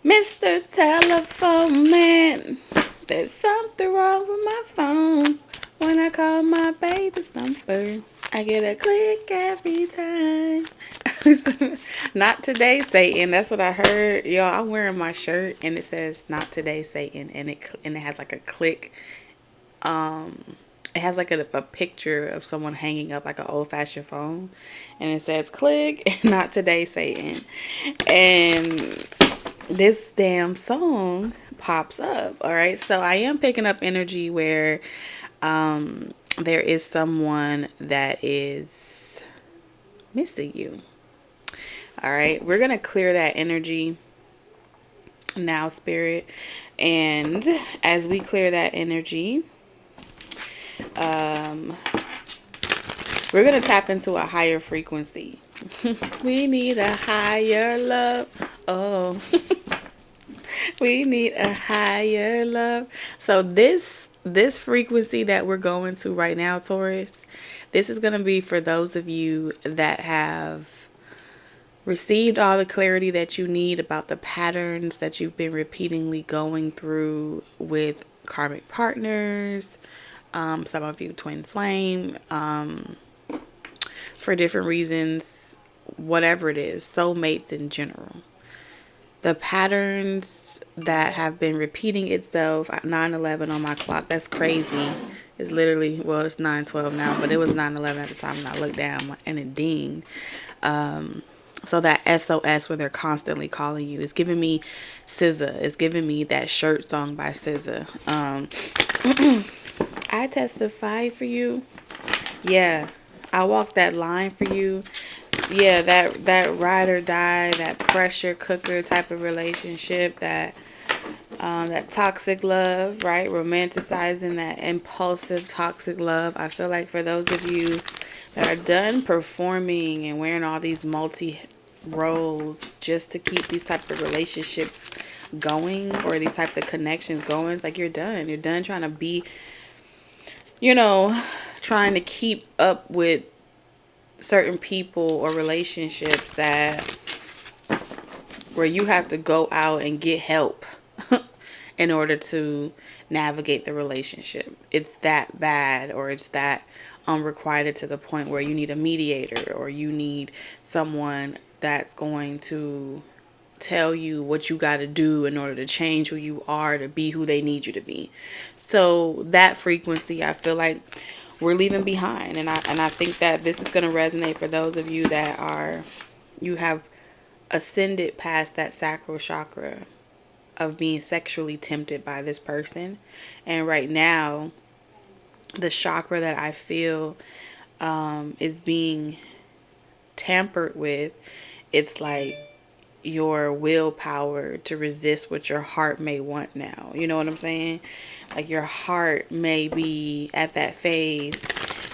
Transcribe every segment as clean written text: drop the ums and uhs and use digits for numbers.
Mr. Telephone Man, there's something wrong with my phone. When I call my baby's number, I get a click every time. Not today, Satan. That's what I heard. Y'all, I'm wearing my shirt and it says "Not today, Satan," and it has like a click. It has like a picture of someone hanging up like an old fashioned phone, and it says "Click," and "Not today, Satan." And this damn song pops up. All right, so I am picking up energy where there is someone that is missing you. All right, we're gonna clear that energy now, spirit, and as we clear that energy, um, we're gonna tap into a higher frequency. We need a higher love. Oh, we need a higher love. So this frequency that we're going to right now, Taurus, this is going to be for those of you that have received all the clarity that you need about the patterns that you've been repeatedly going through with karmic partners, some of you twin flame, for different reasons, whatever it is, soulmates in general. The patterns that have been repeating itself at 9:11 on my clock. That's crazy. It's literally, well, it's 9:12 now, but it was 9:11 at the time and I looked down and it dinged. So that SOS where they're constantly calling you is giving me SZA. It's giving me that shirt song by SZA. I testify for you. Yeah, I walk that line for you. Yeah, that ride or die, that pressure cooker type of relationship, that toxic love, right? Romanticizing that impulsive toxic love. I feel like for those of you that are done performing and wearing all these multi roles just to keep these type of relationships going or these types of connections going, it's like you're done. You're done trying to be, trying to keep up with certain people or relationships that where you have to go out and get help in order to navigate the relationship. It's that bad, or it's that unrequited to the point where you need a mediator or you need someone that's going to tell you what you got to do in order to change who you are to be who they need you to be. So that frequency, I feel like we're leaving behind, and I think that this is going to resonate for those of you that are you have ascended past that sacral chakra of being sexually tempted by this person. And right now, the chakra that I feel is being tampered with, it's like your willpower to resist what your heart may want now. You know what I'm saying? Like your heart may be at that phase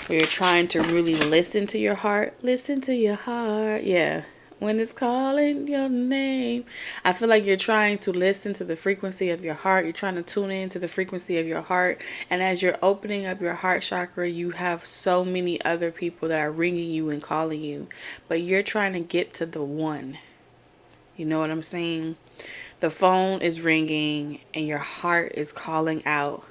where you're trying to really listen to your heart. Listen to your heart. Yeah. When it's calling your name. I feel like you're trying to listen to the frequency of your heart. You're trying to tune in to the frequency of your heart. And as you're opening up your heart chakra, you have so many other people that are ringing you and calling you. But you're trying to get to the one. You know what I'm saying? The phone is ringing and your heart is calling out.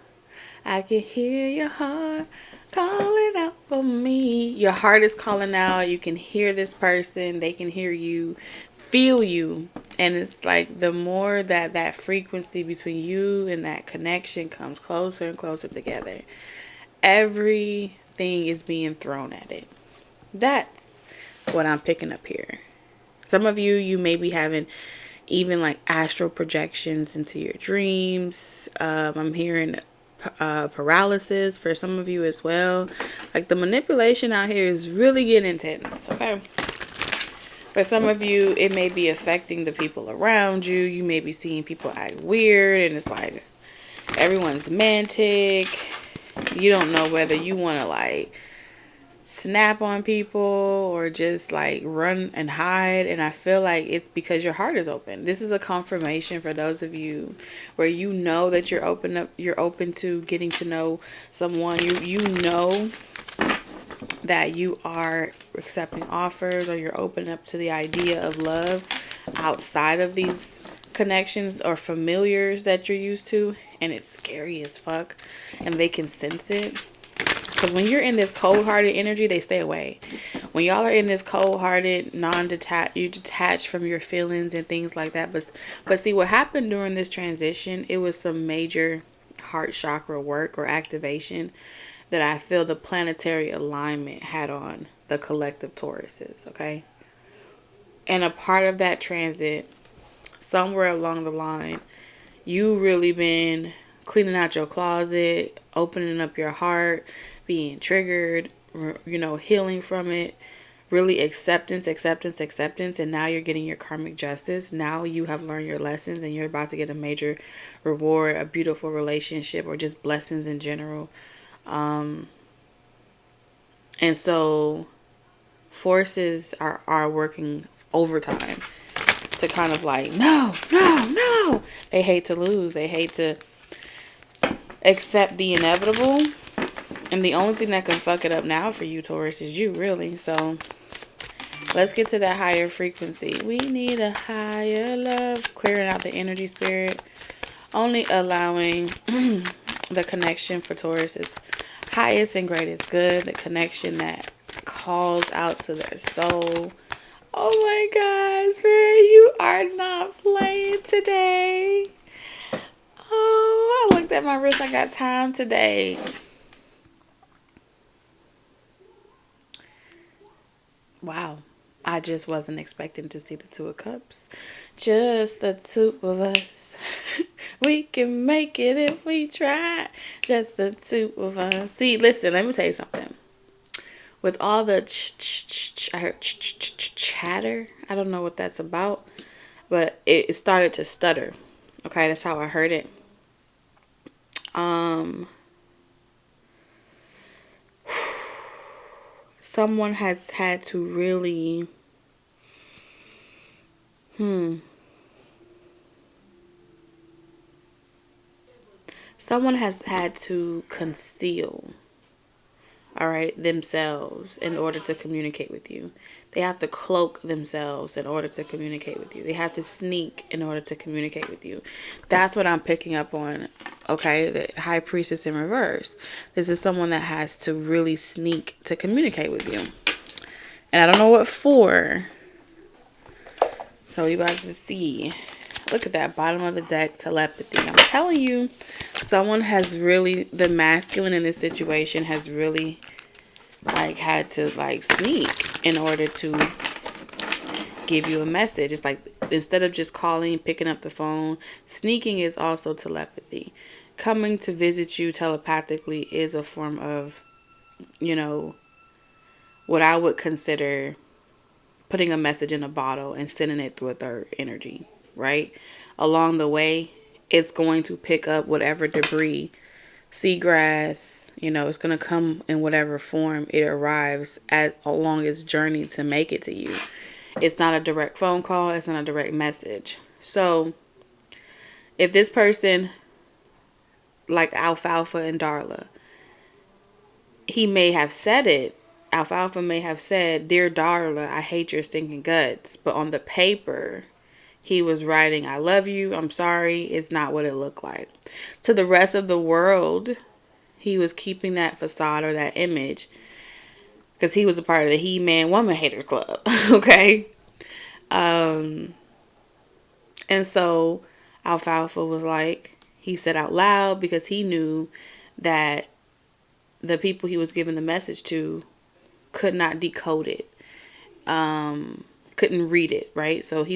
I can hear your heart calling out for me. Your heart is calling out. You can hear this person. They can hear you, feel you. And it's like the more that that frequency between you and that connection comes closer and closer together, everything is being thrown at it. That's what I'm picking up here. Some of you may be having even like astral projections into your dreams. I'm hearing paralysis for some of you as well. Like the manipulation out here is really getting intense, okay? For some of you, it may be affecting the people around you. You may be seeing people act weird and it's like everyone's mantic. You don't know whether you want to like snap on people or just like run and hide. And I feel like it's because your heart is open. This is a confirmation for those of you where you know that you're open to getting to know someone. You know that you are accepting offers or you're open up to the idea of love outside of these connections or familiars that you're used to, and it's scary as fuck, and they can sense it. Because when you're in this cold-hearted energy, they stay away. When y'all are in this cold-hearted, non-detached, you detach from your feelings and things like that. But see, what happened during this transition, it was some major heart chakra work or activation that I feel the planetary alignment had on the collective Tauruses, okay? And a part of that transit, somewhere along the line, you really been cleaning out your closet, opening up your heart, being triggered, healing from it, really acceptance, and now you're getting your karmic justice. Now you have learned your lessons and you're about to get a major reward, a beautiful relationship, or just blessings in general. And so forces are working overtime to kind of like, no, no, no. They hate to lose. They hate to accept the inevitable. And the only thing that can fuck it up now for you, Taurus, is you, really. So let's get to that higher frequency. We need a higher love. Clearing out the energy spirit. Only allowing the connection for Taurus is highest and greatest good. The connection that calls out to their soul. Oh my gosh, Ray, you are not playing today. Oh, I looked at my wrist. I got time today. Wow. I just wasn't expecting to see the Two of Cups. Just the two of us. We can make it if we try. Just the two of us. See, listen, let me tell you something. With all the I heard chatter. I don't know what that's about. But it started to stutter. Okay, that's how I heard it. Someone has had to really someone has had to conceal, all right, themselves in order to communicate with you. They have to cloak themselves in order to communicate with you. They have to sneak in order to communicate with you. That's what I'm picking up on. Okay, the High Priestess in reverse. This is someone that has to really sneak to communicate with you. And I don't know what for. So we about to see. Look at that bottom of the deck, telepathy. I'm telling you, someone has really, the masculine in this situation has really like had to like sneak in order to give you a message. It's like instead of just calling, picking up the phone, sneaking is also telepathy. Coming to visit you telepathically is a form of, what I would consider putting a message in a bottle and sending it through a third energy, right? Along the way, it's going to pick up whatever debris, seagrass, it's going to come in whatever form it arrives at along its journey to make it to you. It's not a direct phone call. It's not a direct message. So if this person, like Alfalfa and Darla, he may have said it. Alfalfa may have said, "Dear Darla, I hate your stinking guts." But on the paper, he was writing, "I love you. I'm sorry." It's not what it looked like. To the rest of the world, he was keeping that facade or that image because he was a part of the He-Man Woman Hater Club. Okay? And so Alfalfa was like, he said out loud because he knew that the people he was giving the message to could not decode it, couldn't read it, right? So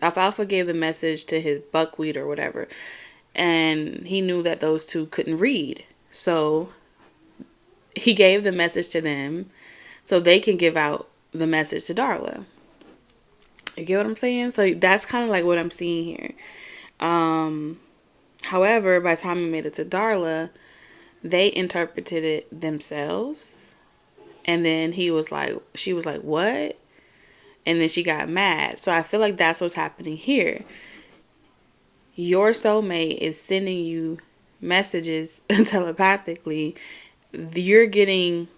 Alfalfa gave the message to his buckwheat or whatever, and he knew that those two couldn't read. So he gave the message to them so they can give out the message to Darla. You get what I'm saying? So that's kind of like what I'm seeing here. However, by the time it made it to Darla, they interpreted it themselves. And then she was like, "What?" And then she got mad. So I feel like that's what's happening here. Your soulmate is sending you messages telepathically. You're getting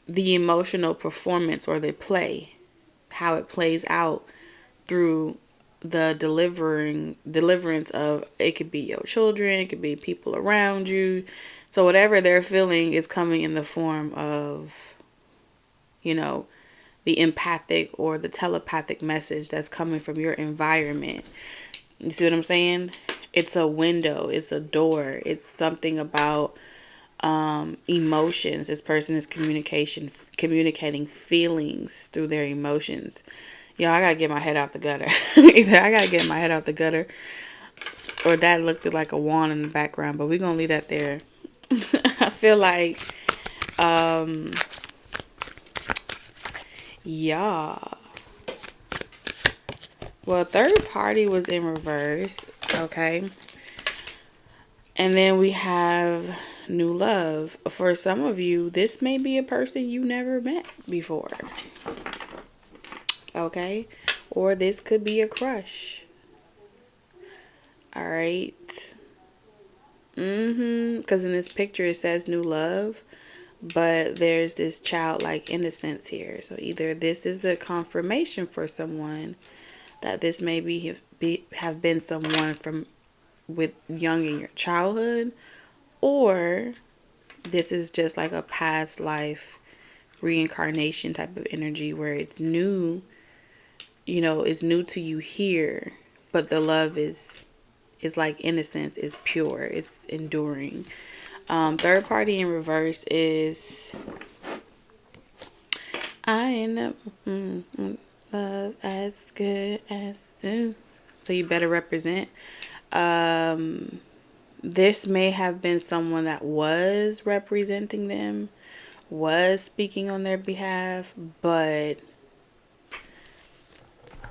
the emotional performance or the play, how it plays out through the deliverance of, it could be your children, it could be people around you. So whatever they're feeling is coming in the form of, you know, the empathic or the telepathic message that's coming from your environment. You see what I'm saying? It's a window, it's a door, it's something about emotions. This person is communicating feelings through their emotions. Yo, I gotta get my head out the gutter. Either I gotta get my head out the gutter, or that looked like a wand in the background, but we're gonna leave that there. I feel like, yeah. Well, third party was in reverse, okay? And then we have new love. For some of you, this may be a person you never met before, okay? Or this could be a crush. All right. Because in this picture it says new love, but there's this childlike innocence here. So either this is a confirmation for someone that this may have been someone from with young in your childhood, or this is just like a past life reincarnation type of energy where it's new, you know, it's new to you here, but the love is like innocence, is pure, it's enduring. Third party in reverse is I never love as good as do. So you better represent. This may have been someone that was representing them, was speaking on their behalf, but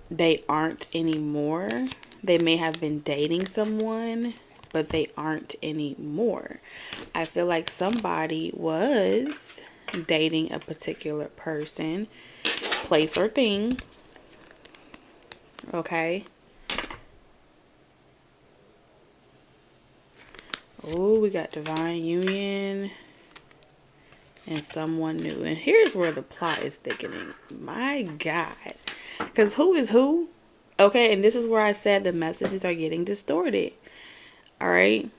they aren't anymore. They may have been dating someone, but they aren't anymore. I feel like somebody was dating a particular person, place, or thing. Okay. Oh, we got divine union and someone new. And here's where the plot is thickening. My God. Because who is who? Okay, and this is where I said the messages are getting distorted. All right.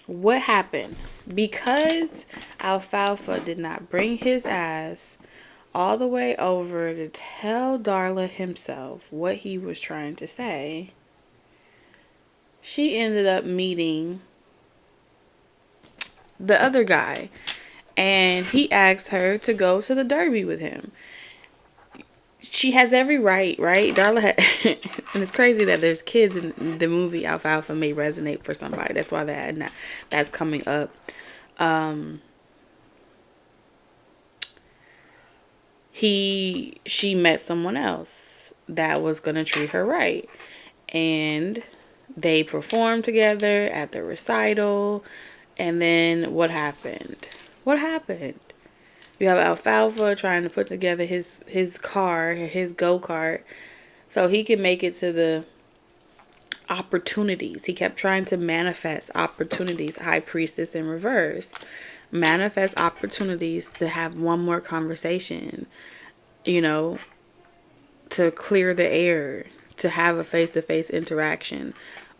What happened? Because Alfalfa did not bring his ass all the way over to tell Darla himself what he was trying to say, she ended up meeting the other guy, and he asked her to go to the Derby with him. She has every right, right? Darla had, and it's crazy that there's kids in the movie Alfalfa may resonate for somebody. That's why that's coming up. She met someone else that was gonna treat her right, and they performed together at the recital. And then what happened? What happened? You have Alfalfa trying to put together his car, his go-kart, so he can make it to the opportunities. He kept trying to manifest opportunities. High Priestess in reverse. Manifest opportunities to have one more conversation, you know, to clear the air, to have a face-to-face interaction.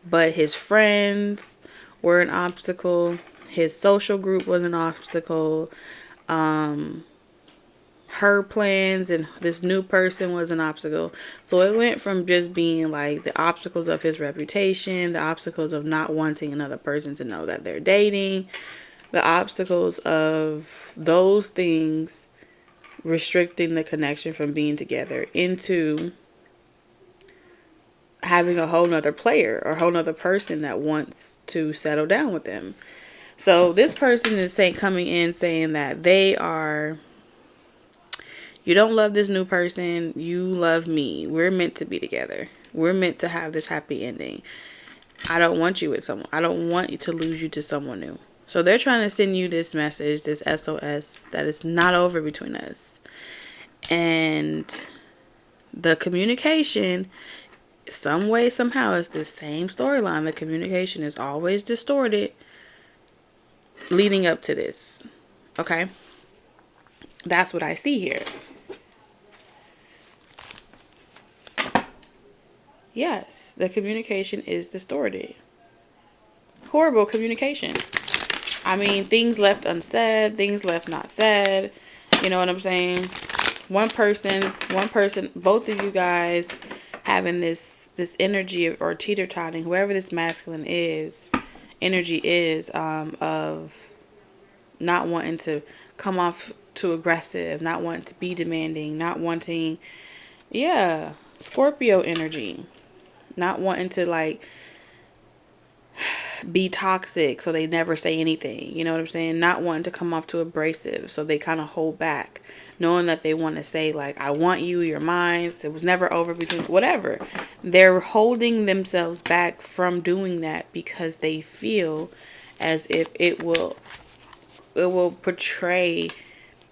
But his friends were an obstacle. His social group was an obstacle. Her plans and this new person was an obstacle. So it went from just being like the obstacles of his reputation, the obstacles of not wanting another person to know that they're dating, the obstacles of those things restricting the connection from being together, into having a whole nother player or a whole nother person that wants to settle down with them. So this person is coming in saying that you don't love this new person, you love me. We're meant to be together. We're meant to have this happy ending. I don't want you with someone. I don't want you to lose you to someone new. So they're trying to send you this message, this SOS, that it's not over between us. And the communication, some way, somehow, it's the same storyline. The communication is always distorted leading up to this. Okay? That's what I see here. Yes, the communication is distorted. Horrible communication. I mean, things left unsaid, things left not said. You know what I'm saying? One person, both of you guys having this energy or teeter-totting, whoever this masculine is, energy is, of not wanting to come off too aggressive, not wanting to be demanding, not wanting, yeah, Scorpio energy, not wanting to like be toxic, so they never say anything. You know what I'm saying? Not wanting to come off too abrasive, so they kind of hold back, knowing that they want to say like, "I want you, you're mine." It was never over between whatever. They're holding themselves back from doing that because they feel as if it will portray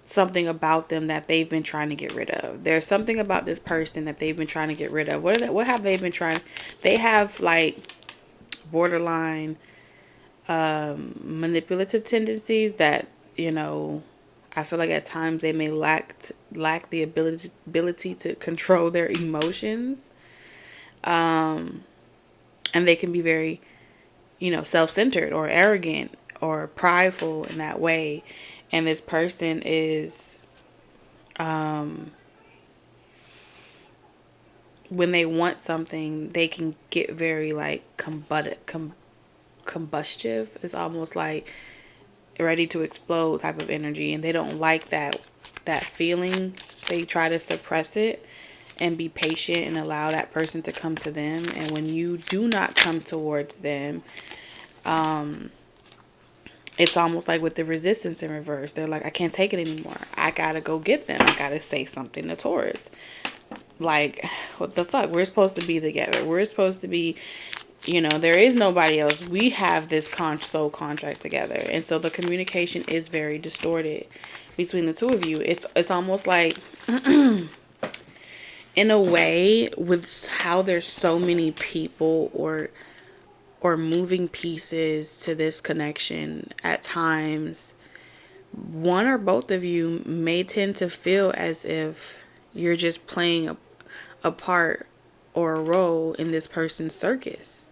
something about them that they've been trying to get rid of. There's something about this person that they've been trying to get rid of. What have they been trying? They have like borderline manipulative tendencies that, I feel like at times they may lack the ability to control their emotions. And they can be very, self-centered or arrogant or prideful in that way. And this person is, when they want something, they can get very like combustive. It's almost like ready to explode type of energy, and they don't like that feeling. They try to suppress it and be patient and allow that person to come to them. And when you do not come towards them, it's almost like with the resistance in reverse. They're like, I can't take it anymore. I gotta go get them. I gotta say something to Taurus. Like, what the fuck? We're supposed to be together. We're supposed to be, there is nobody else. We have this soul contract together. And so the communication is very distorted between the two of you. It's almost like, in a way, with how there's so many people or moving pieces to this connection, at times one or both of you may tend to feel as if you're just playing a part or a role in this person's circus,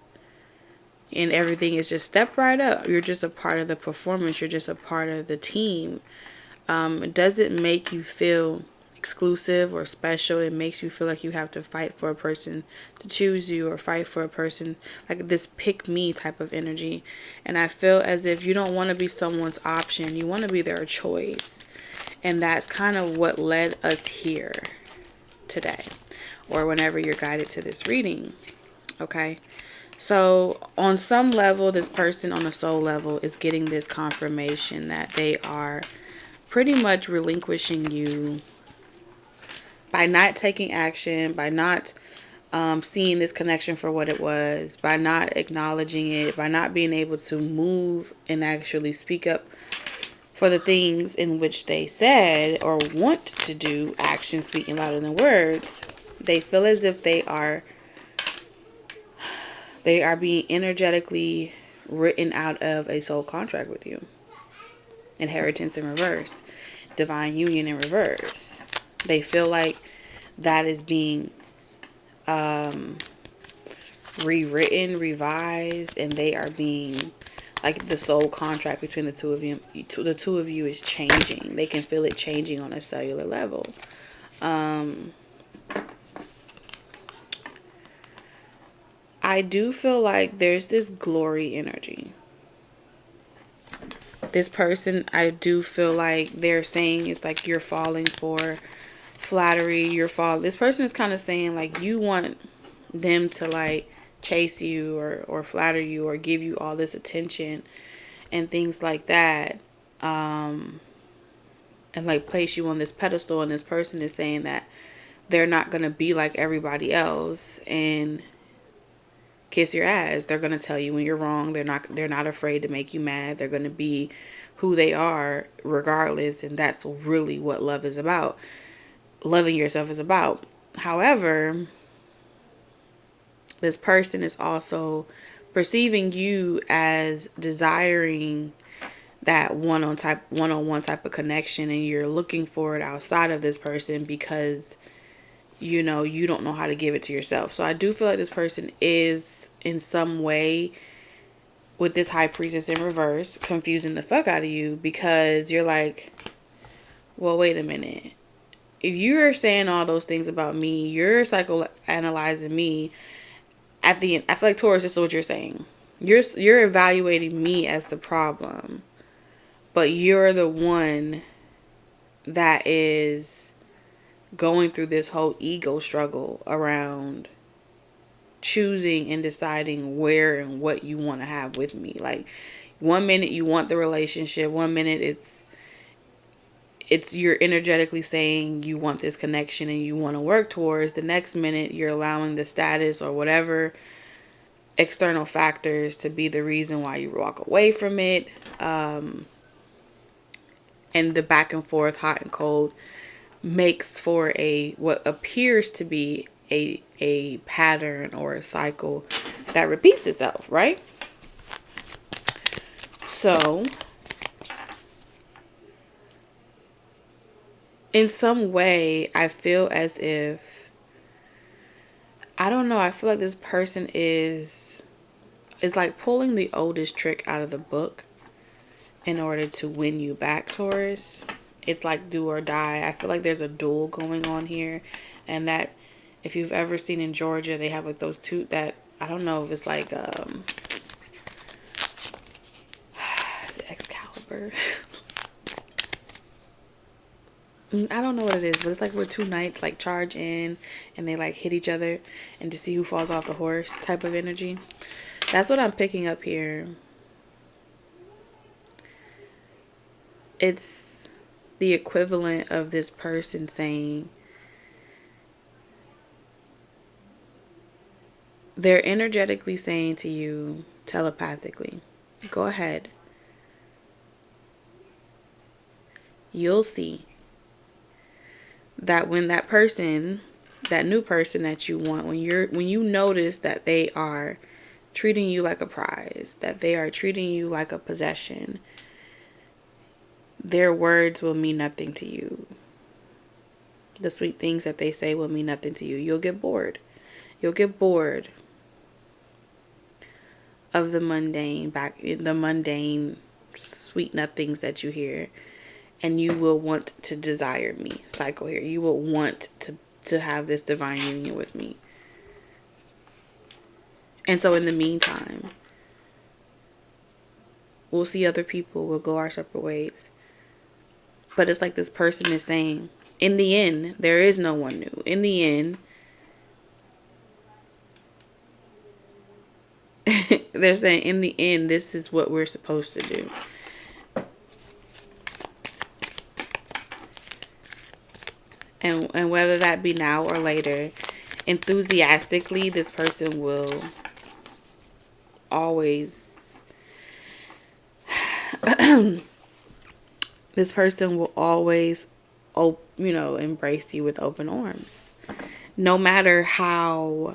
and everything is just step right up. You're just a part of the performance. You're just a part of the team. It doesn't make you feel exclusive or special. It makes you feel like you have to fight for a person to choose you, or fight for a person, like this pick me type of energy. And I feel as if you don't want to be someone's option. You want to be their choice. And that's kind of what led us here today, or whenever you're guided to this reading. Okay. So on some level, this person on a soul level is getting this confirmation that they are pretty much relinquishing you by not taking action, by not seeing this connection for what it was, by not acknowledging it, by not being able to move and actually speak up for the things in which they said or want to do. Action speaking louder than words. They feel as if they are being energetically written out of a soul contract with you. Inheritance in reverse. Divine union in reverse. They feel like that is being rewritten, revised, and they are being, like, the soul contract between the two of you. The two of you is changing. They can feel it changing on a cellular level. I do feel like there's this glory energy. This person, I do feel like they're saying it's like you're falling for flattery. This person is kind of saying like you want them to like chase you or flatter you or give you all this attention and things like that. And like place you on this pedestal, and this person is saying that they're not going to be like everybody else and kiss your ass. They're going to tell you when you're wrong. They're not afraid to make you mad. They're going to be who they are regardless. And that's really what love is about. Loving yourself is about. However, this person is also perceiving you as desiring that one-on-one type of connection, and you're looking for it outside of this person because you know, you don't know how to give it to yourself. So I do feel like this person is in some way, with this high priestess in reverse, confusing the fuck out of you, because you're like, well, wait a minute. If you're saying all those things about me, you're psychoanalyzing me. At the end, I feel like, Taurus, this is what you're saying. You're evaluating me as the problem, but you're the one that is going through this whole ego struggle around choosing and deciding where and what you want to have with me. Like, one minute you want the relationship, one minute it's you're energetically saying you want this connection and you want to work towards. The next minute you're allowing the status or whatever external factors to be the reason why you walk away from it. And the back and forth, hot and cold, makes for a what appears to be a pattern or a cycle that repeats itself, right? So in some way, I feel as if, I don't know, I feel like this person is like pulling the oldest trick out of the book in order to win you back, Taurus. It's like do or die. I feel like there's a duel going on here, and that if you've ever seen in Georgia, they have like those two that, I don't know if it's like is it Excalibur? I don't know what it is, but it's like where two knights like charge in and they like hit each other and to see who falls off the horse type of energy. That's what I'm picking up here. It's the equivalent of this person saying, they're energetically saying to you telepathically, go ahead. You'll see that when that person, that new person that you want, when you notice that they are treating you like a prize, that they are treating you like a possession, their words will mean nothing to you. The sweet things that they say will mean nothing to you. You'll get bored. You'll get bored of the mundane sweet nothings that you hear, and you will want to desire me. Cycle here. You will want to have this divine union with me. And so in the meantime, we'll see other people, we'll go our separate ways. But it's like this person is saying, in the end, there is no one new. In the end, they're saying, in the end, this is what we're supposed to do. And whether that be now or later, enthusiastically, this person will always this person will always embrace you with open arms, no matter how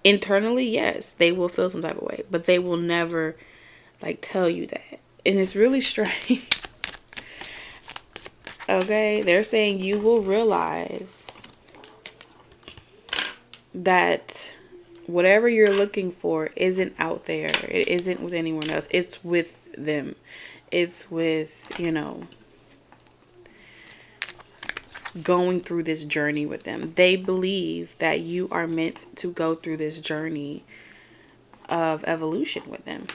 internally, yes, they will feel some type of way, but they will never like tell you that. And it's really strange. Okay, they're saying you will realize that whatever you're looking for isn't out there. It isn't with anyone else. It's with them. It's with, going through this journey with them. They believe that you are meant to go through this journey of evolution with them,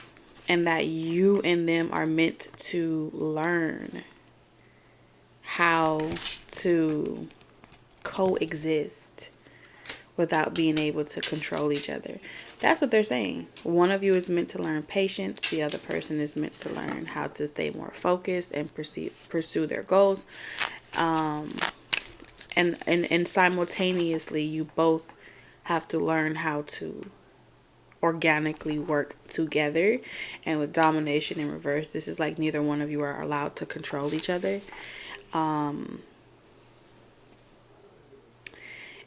and that you and them are meant to learn how to coexist without being able to control each other. That's what they're saying. One of you is meant to learn patience. The other person is meant to learn how to stay more focused and pursue their goals. And simultaneously, you both have to learn how to organically work together. And with domination in reverse, this is like neither one of you are allowed to control each other.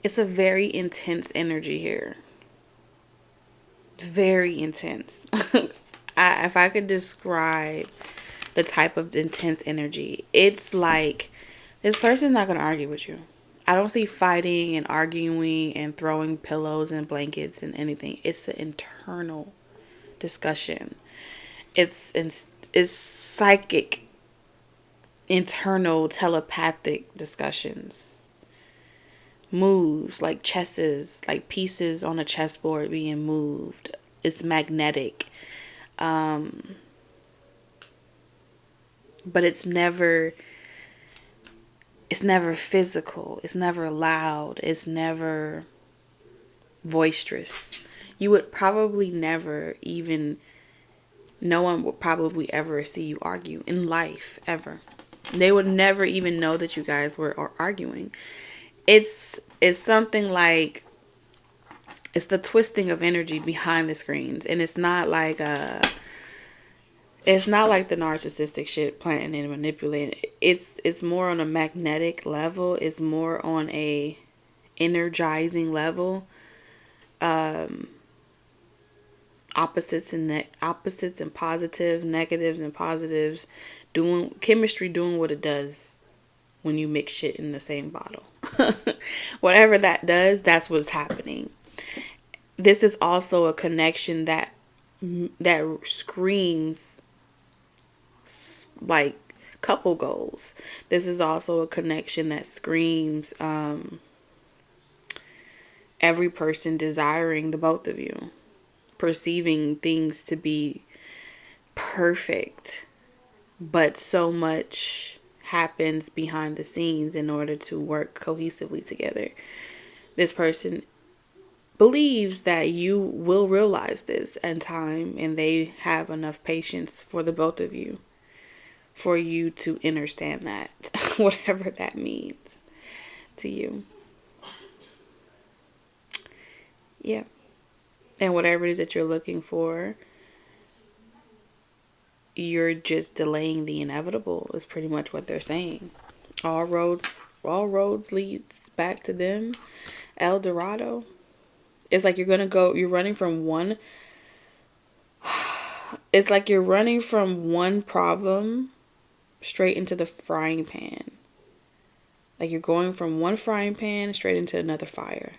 It's a very intense energy here. Very intense. If I could describe the type of intense energy, it's like This person's not going to argue with you. I don't see fighting and arguing and throwing pillows and blankets and anything. It's an internal discussion. It's psychic, internal, telepathic discussions. Moves like chesses, like pieces on a chessboard being moved. It's magnetic. But it's never physical. It's never loud. It's never boisterous. You would probably never even, no one would probably ever see you argue in life, ever. They would never even know that you guys were arguing. It's something like, it's the twisting of energy behind the screens. And it's not like the narcissistic shit, planting and manipulating. It's more on a magnetic level. It's more on a energizing level. Opposites and positive, negatives and positives, doing chemistry, doing what it does when you mix shit in the same bottle. Whatever that does, that's what's happening. This is also a connection that screams like couple goals. This is also a connection that screams every person desiring the both of you, perceiving things to be perfect, but so much happens behind the scenes in order to work cohesively together. This person believes that you will realize this in time, and they have enough patience for the both of you, for you to understand that, whatever that means to you. Yeah. And whatever it is that you're looking for, you're just delaying the inevitable, is pretty much what they're saying. All roads leads back to them. El Dorado. It's like you're running from one. It's like you're running from one problem straight into the frying pan. Like you're going from one frying pan straight into another fire.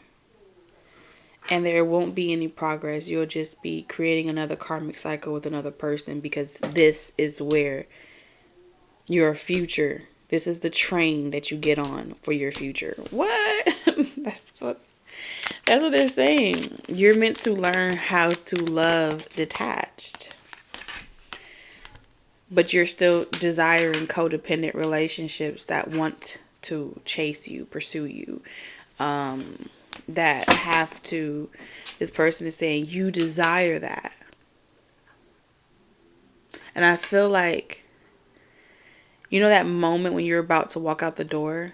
And there won't be any progress. You'll just be creating another karmic cycle with another person, because this is where your future, this is the train that you get on for your future. What? That's what they're saying. You're meant to learn how to love detached. But you're still desiring codependent relationships that want to chase you, pursue you. That have to, this person is saying you desire that. And I feel like, you know that moment when you're about to walk out the door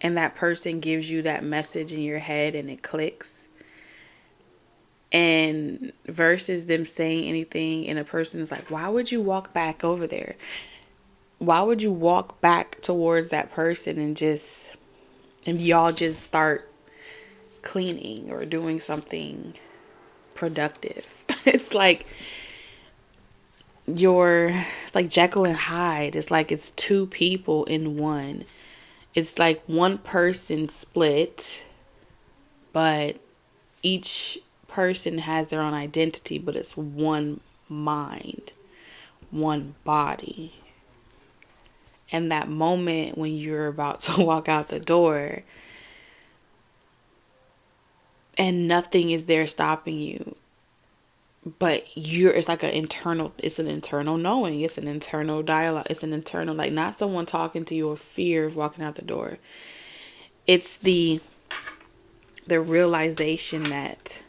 and that person gives you that message in your head and it clicks? And versus them saying anything, and a person is like, why would you walk back over there? Why would you walk back towards that person and y'all just start cleaning or doing something productive? It's like Jekyll and Hyde. It's like it's two people in one. It's like one person split, but each person has their own identity, but it's one mind, one body. And that moment when you're about to walk out the door and nothing is there stopping you, but it's like an internal knowing. It's an internal dialogue. It's an internal, like, not someone talking to you or fear of walking out the door. It's the realization that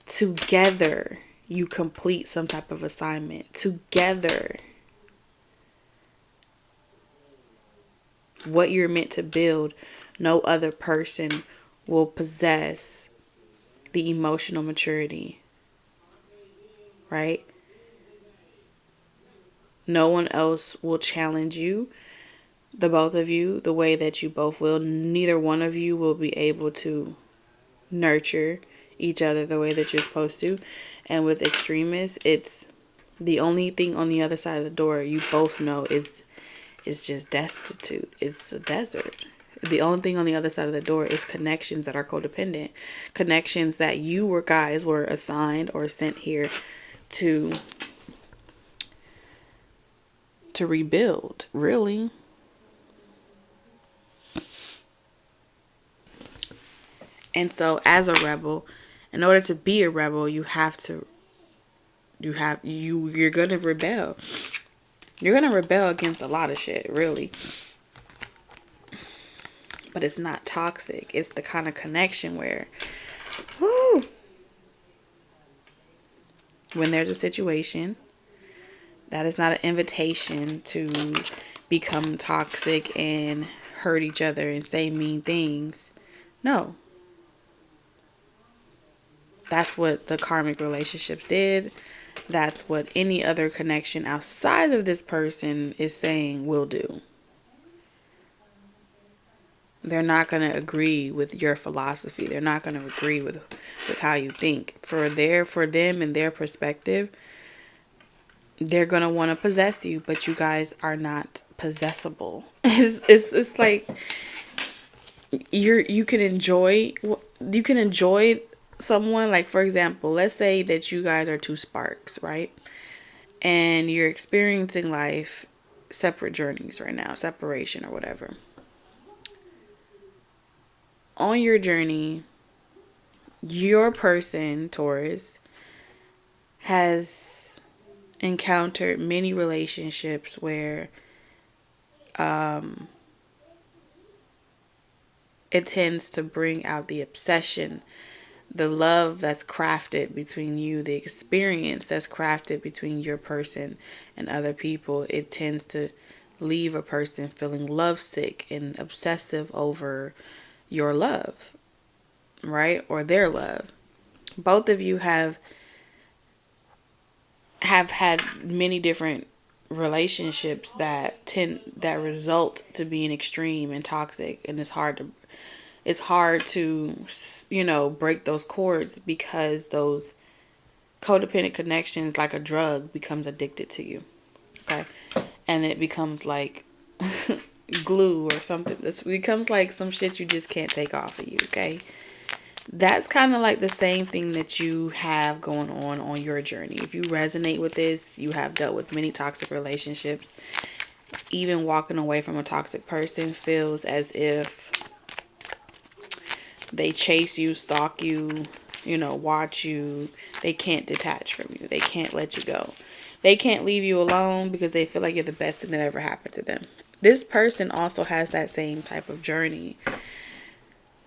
together you complete some type of assignment. Together, what you're meant to build, no other person will possess the emotional maturity, right? No one else will challenge you, the both of you, the way that you both will. Neither one of you will be able to nurture each other the way that you're supposed to. And with extremists, it's the only thing on the other side of the door you both know is It's just destitute. It's a desert. The only thing on the other side of the door is connections that are codependent. Connections that you guys were assigned or sent here to rebuild, really. And so as a rebel, in order to be a rebel, you're gonna rebel. You're gonna rebel against a lot of shit, really. But it's not toxic. It's the kind of connection where, whoo, when there's a situation, that is not an invitation to become toxic and hurt each other and say mean things. No. That's what the karmic relationships did. That's what any other connection outside of this person is saying will do. They're not going to agree with your philosophy. They're not going to agree with how you think. For them and their perspective, they're going to want to possess you, but you guys are not possessable. It's like you can enjoy someone. Like, for example, let's say that you guys are two sparks, right? And you're experiencing life separate journeys right now, separation or whatever. On your journey, your person, Taurus, has encountered many relationships where it tends to bring out the obsession, the love that's crafted between you, the experience that's crafted between your person and other people. It tends to leave a person feeling lovesick and obsessive over your love, right? Or their love. Both of you have had many different relationships that result to being extreme and toxic, and it's hard to break those cords, because those codependent connections, like a drug, becomes addicted to you. Okay? And it becomes like glue or something. This becomes like some shit you just can't take off of you. Okay? That's kind of like the same thing that you have going on your journey. If you resonate with this, you have dealt with many toxic relationships. Even walking away from a toxic person feels as if they chase you, stalk you, watch you. They can't detach from you. They can't let you go. They can't leave you alone because they feel like you're the best thing that ever happened to them. This person also has that same type of journey.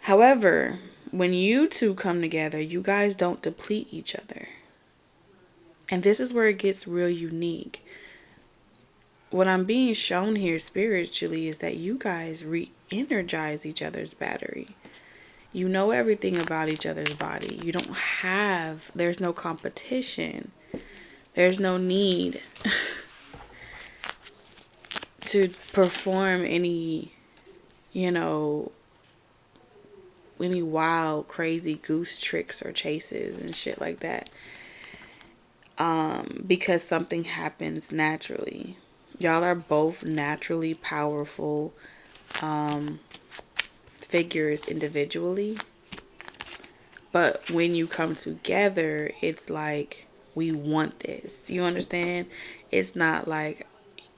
However, when you two come together, you guys don't deplete each other. And this is where it gets real unique. What I'm being shown here spiritually is that you guys re-energize each other's battery. You know everything about each other's body. There's no competition. There's no need to perform any wild, crazy goose tricks or chases and shit like that. Because something happens naturally. Y'all are both naturally powerful figures individually. But when you come together, it's like, we want this. You understand? It's not like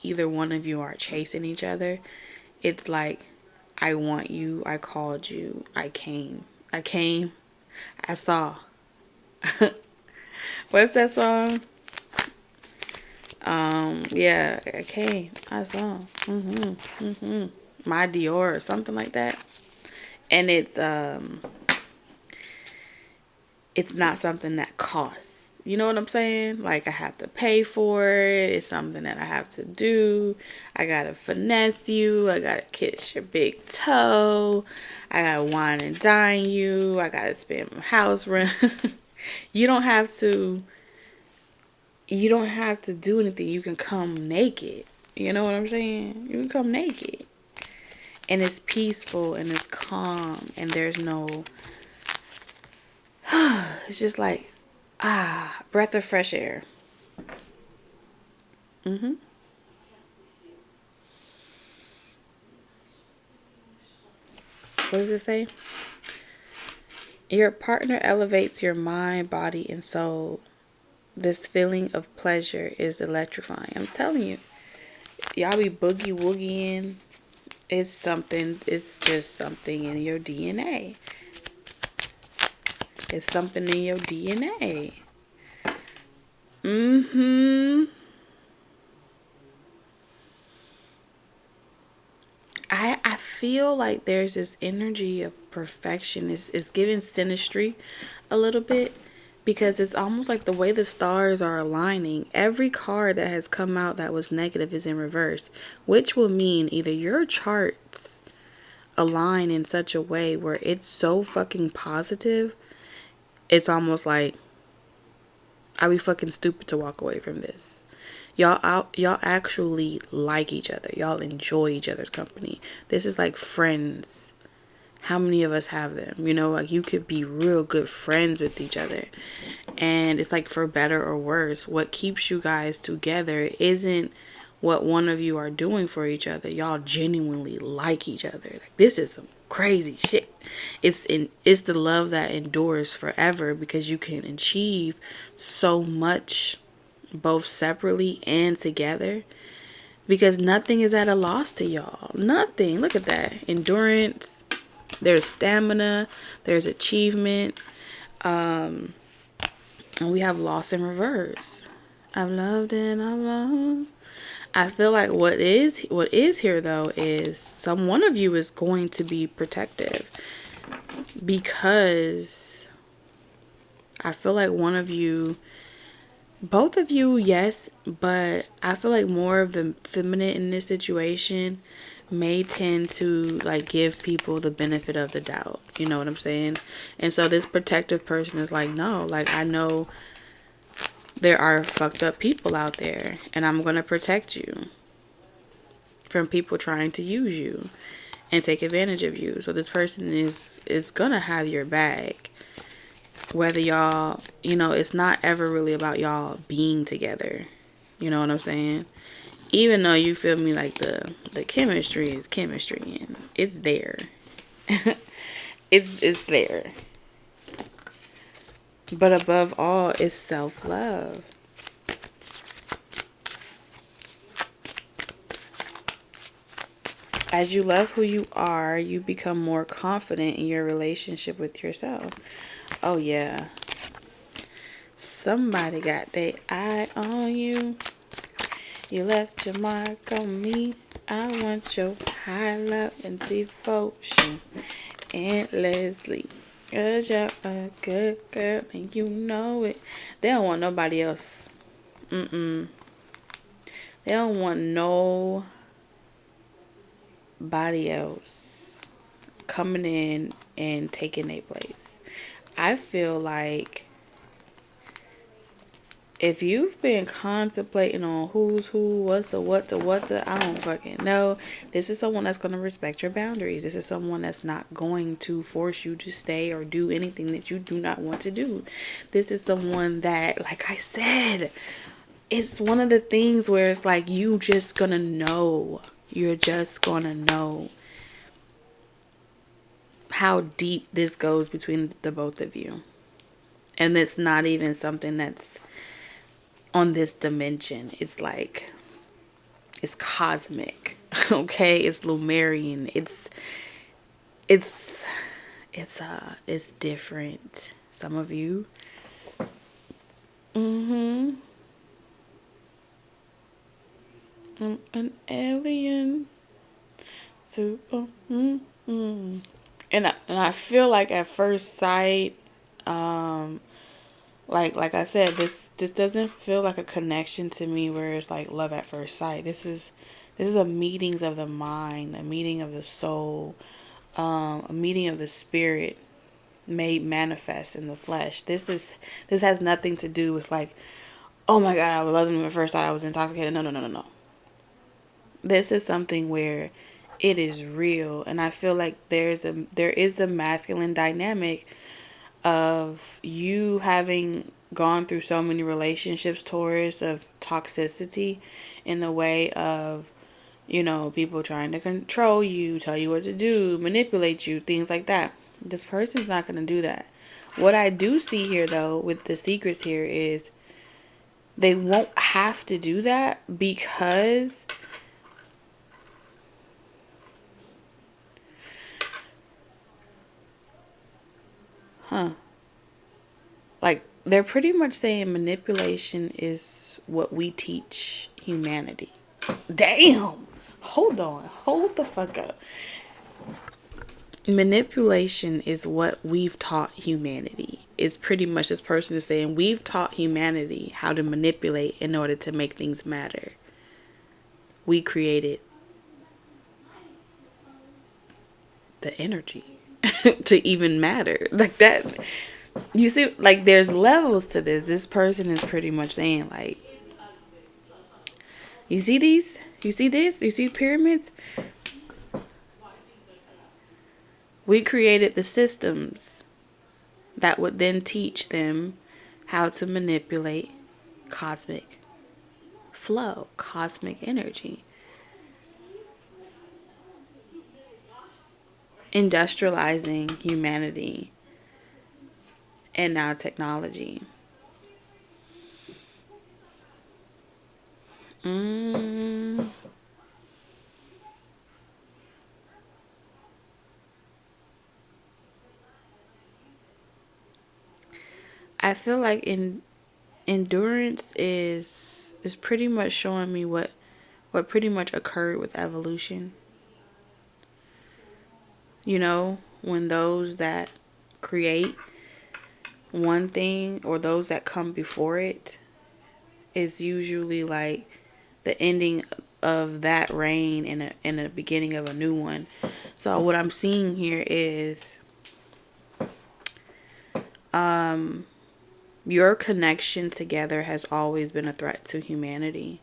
either one of you are chasing each other. It's like, I want you, I called you, I came, I saw. What's that song? Yeah, I came, I saw. My Dior or something like that. And it's not something that costs. You know what I'm saying? Like, I have to pay for it. It's something that I have to do. I gotta finesse you. I gotta kiss your big toe. I gotta wine and dine you. I gotta spend my house rent. You don't have to do anything. You can come naked. You know what I'm saying? You can come naked. And it's peaceful and it's calm and there's no it's just like, breath of fresh air. what does it say? Your partner elevates your mind, body, and soul. This feeling of pleasure is electrifying. I'm telling you, y'all be boogie woogieing. It's something, it's just something in your DNA. It's something in your DNA. I feel like there's this energy of perfection. It's giving synastry a little bit, because it's almost like the way the stars are aligning. Every card that has come out that was negative is in reverse, which will mean either your charts align in such a way where it's so fucking positive, it's almost like I'd be fucking stupid to walk away from this. Y'all actually like each other. Y'all enjoy each other's company. This is like friends. How many of us have them? You know, like you could be real good friends with each other. And it's like for better or worse. What keeps you guys together isn't what one of you are doing for each other. Y'all genuinely like each other. Like, this is some crazy shit. It's the love that endures forever, because you can achieve so much both separately and together, because nothing is at a loss to y'all. Nothing. Look at that. Endurance, there's stamina, there's achievement, and we have loss in reverse. I've loved and I've loved. I feel like what is here though is one of you is going to be protective, because I feel like one of you, both of you, yes, but I feel like more of the feminine in this situation may tend to like give people the benefit of the doubt. You know what I'm saying? And so this protective person is like, no, like I know there are fucked up people out there, and I'm going to protect you from people trying to use you and take advantage of you. So this person is going to have your back. Whether y'all, you know, it's not ever really about y'all being together. You know what I'm saying? Even though you feel me, like the chemistry is chemistry, and it's there. it's there. But above all, it's self-love. As you love who you are, you become more confident in your relationship with yourself. Oh yeah. Somebody got their eye on you. You left your mark on me. I want your high love and devotion endlessly. Cause you're a good girl and you know it. They don't want nobody else. They don't want nobody else coming in and taking their place. I feel like if you've been contemplating on who's who, what's a what to what to, I don't fucking know. This is someone that's going to respect your boundaries. This is someone that's not going to force you to stay or do anything that you do not want to do. This is someone that, like I said, it's one of the things where it's like you just going to know. You're just going to know how deep this goes between the both of you. And it's not even something that's on this dimension. It's like, it's cosmic. Okay, it's Lumerian. It's different. Some of you I'm an alien. Super. And I feel like at first sight, like I said, this doesn't feel like a connection to me where it's like love at first sight. This is a meetings of the mind, a meeting of the soul, a meeting of the spirit made manifest in the flesh. This has nothing to do with like, oh my god, I was loving him at first sight, I was intoxicated. No. This is something where it is real, and I feel like there is the masculine dynamic of you having gone through so many relationships, Taurus, of toxicity in the way of You know, people trying to control you, tell you what to do, manipulate you, things like that. This person's not going to do that. What I do see here, though, with the secrets here is they won't have to do that because like they're pretty much saying manipulation is what we teach humanity. Damn. Hold on. Hold the fuck up. Manipulation is what we've taught humanity. It's pretty much this person is saying we've taught humanity how to manipulate in order to make things matter. We created the energy to even matter. Like that. You see, like there's levels to this. This person is pretty much saying like, you see these? You see this? You see pyramids? We created the systems that would then teach them how to manipulate cosmic flow, cosmic energy. Industrializing humanity and now technology. I feel like endurance is pretty much showing me what pretty much occurred with evolution. You know, when those that create one thing or those that come before it is usually like the ending of that reign and the beginning of a new one. So what I'm seeing here is your connection together has always been a threat to humanity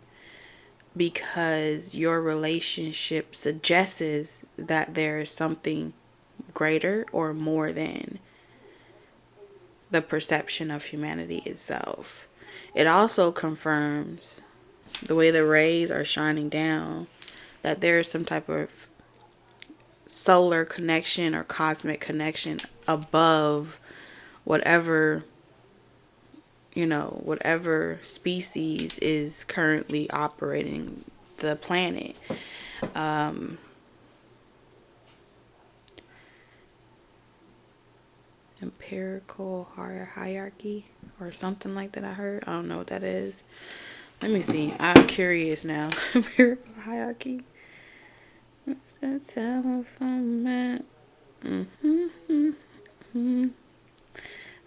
because your relationship suggests that there is something greater or more than the perception of humanity itself. It also confirms the way the rays are shining down that there is some type of solar connection or cosmic connection above whatever, you know, whatever species is currently operating the planet. Empirical hierarchy or something like that I heard. I don't know what that is. Let me see. I'm curious now. Empirical hierarchy. What's that telephone man?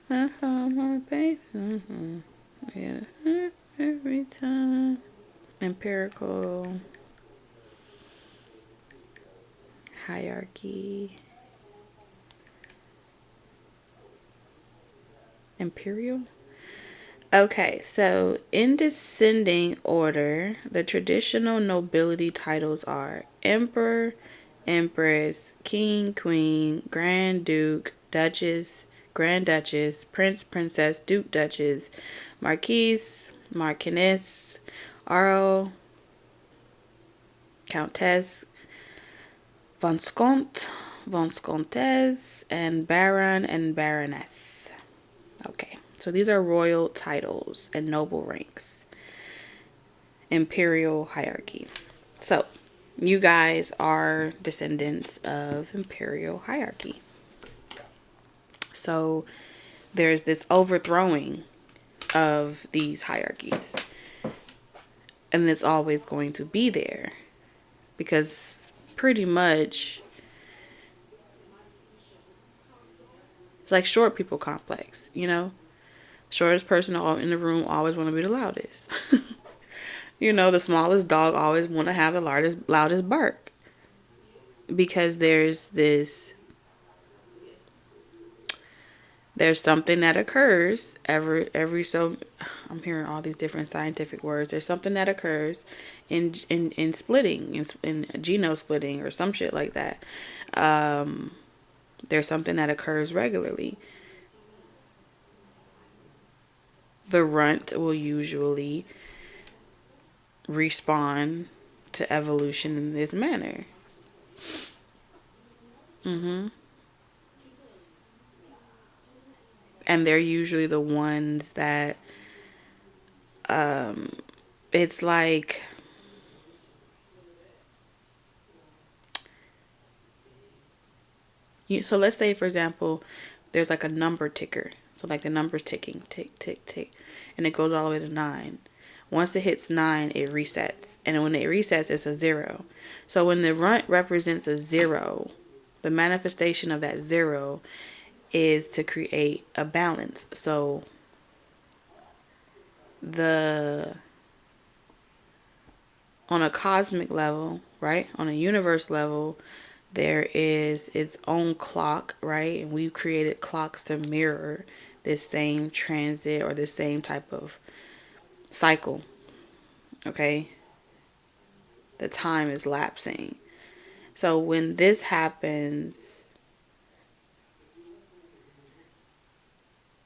I found my baby. Yeah. Every time. Empirical hierarchy. Imperial? Okay, so in descending order, the traditional nobility titles are Emperor, Empress, King, Queen, Grand Duke, Duchess, Grand Duchess, Prince, Princess, Duke, Duchess, Marquise, Marchioness, Earl, Countess, Viscount, Viscountess, and Baron and Baroness. Okay, so these are royal titles and noble ranks. Imperial hierarchy. So, you guys are descendants of imperial hierarchy. So, there's this overthrowing of these hierarchies. And it's always going to be there. Because pretty much it's like short people complex, you know? Shortest person in the room always want to be the loudest. You know, the smallest dog always want to have the loudest bark. Because there's something that occurs every so I'm hearing all these different scientific words. There's something that occurs in splitting, in genome splitting or some shit like that. There's something that occurs regularly. The runt will usually respawn to evolution in this manner. And they're usually the ones that it's like so let's say, for example, there's like a number ticker. So like the number's ticking, tick, tick, tick, and it goes all the way to 9. Once it hits 9, it resets. And when it resets, it's a 0. So when the runt represents a 0, the manifestation of that 0 is to create a balance. So the on a cosmic level, right? On a universe level, there is its own clock, right? And we've created clocks to mirror this same transit or this same type of cycle. Okay? The time is lapsing. So when this happens,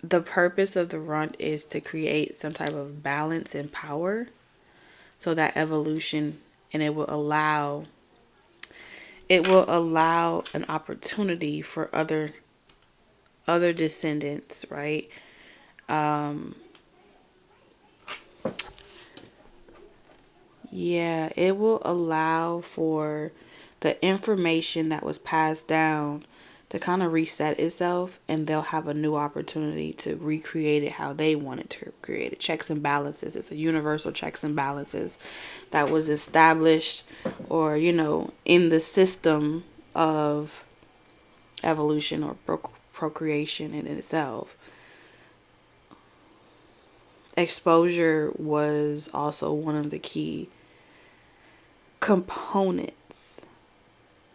the purpose of the runt is to create some type of balance and power. So that evolution, and it will allow an opportunity for other descendants, right? Yeah, it will allow for the information that was passed down to kind of reset itself, and they'll have a new opportunity to recreate it how they wanted to create it. Checks and balances. It's a universal checks and balances that was established, or in the system of evolution or procreation in itself. Exposure was also one of the key components,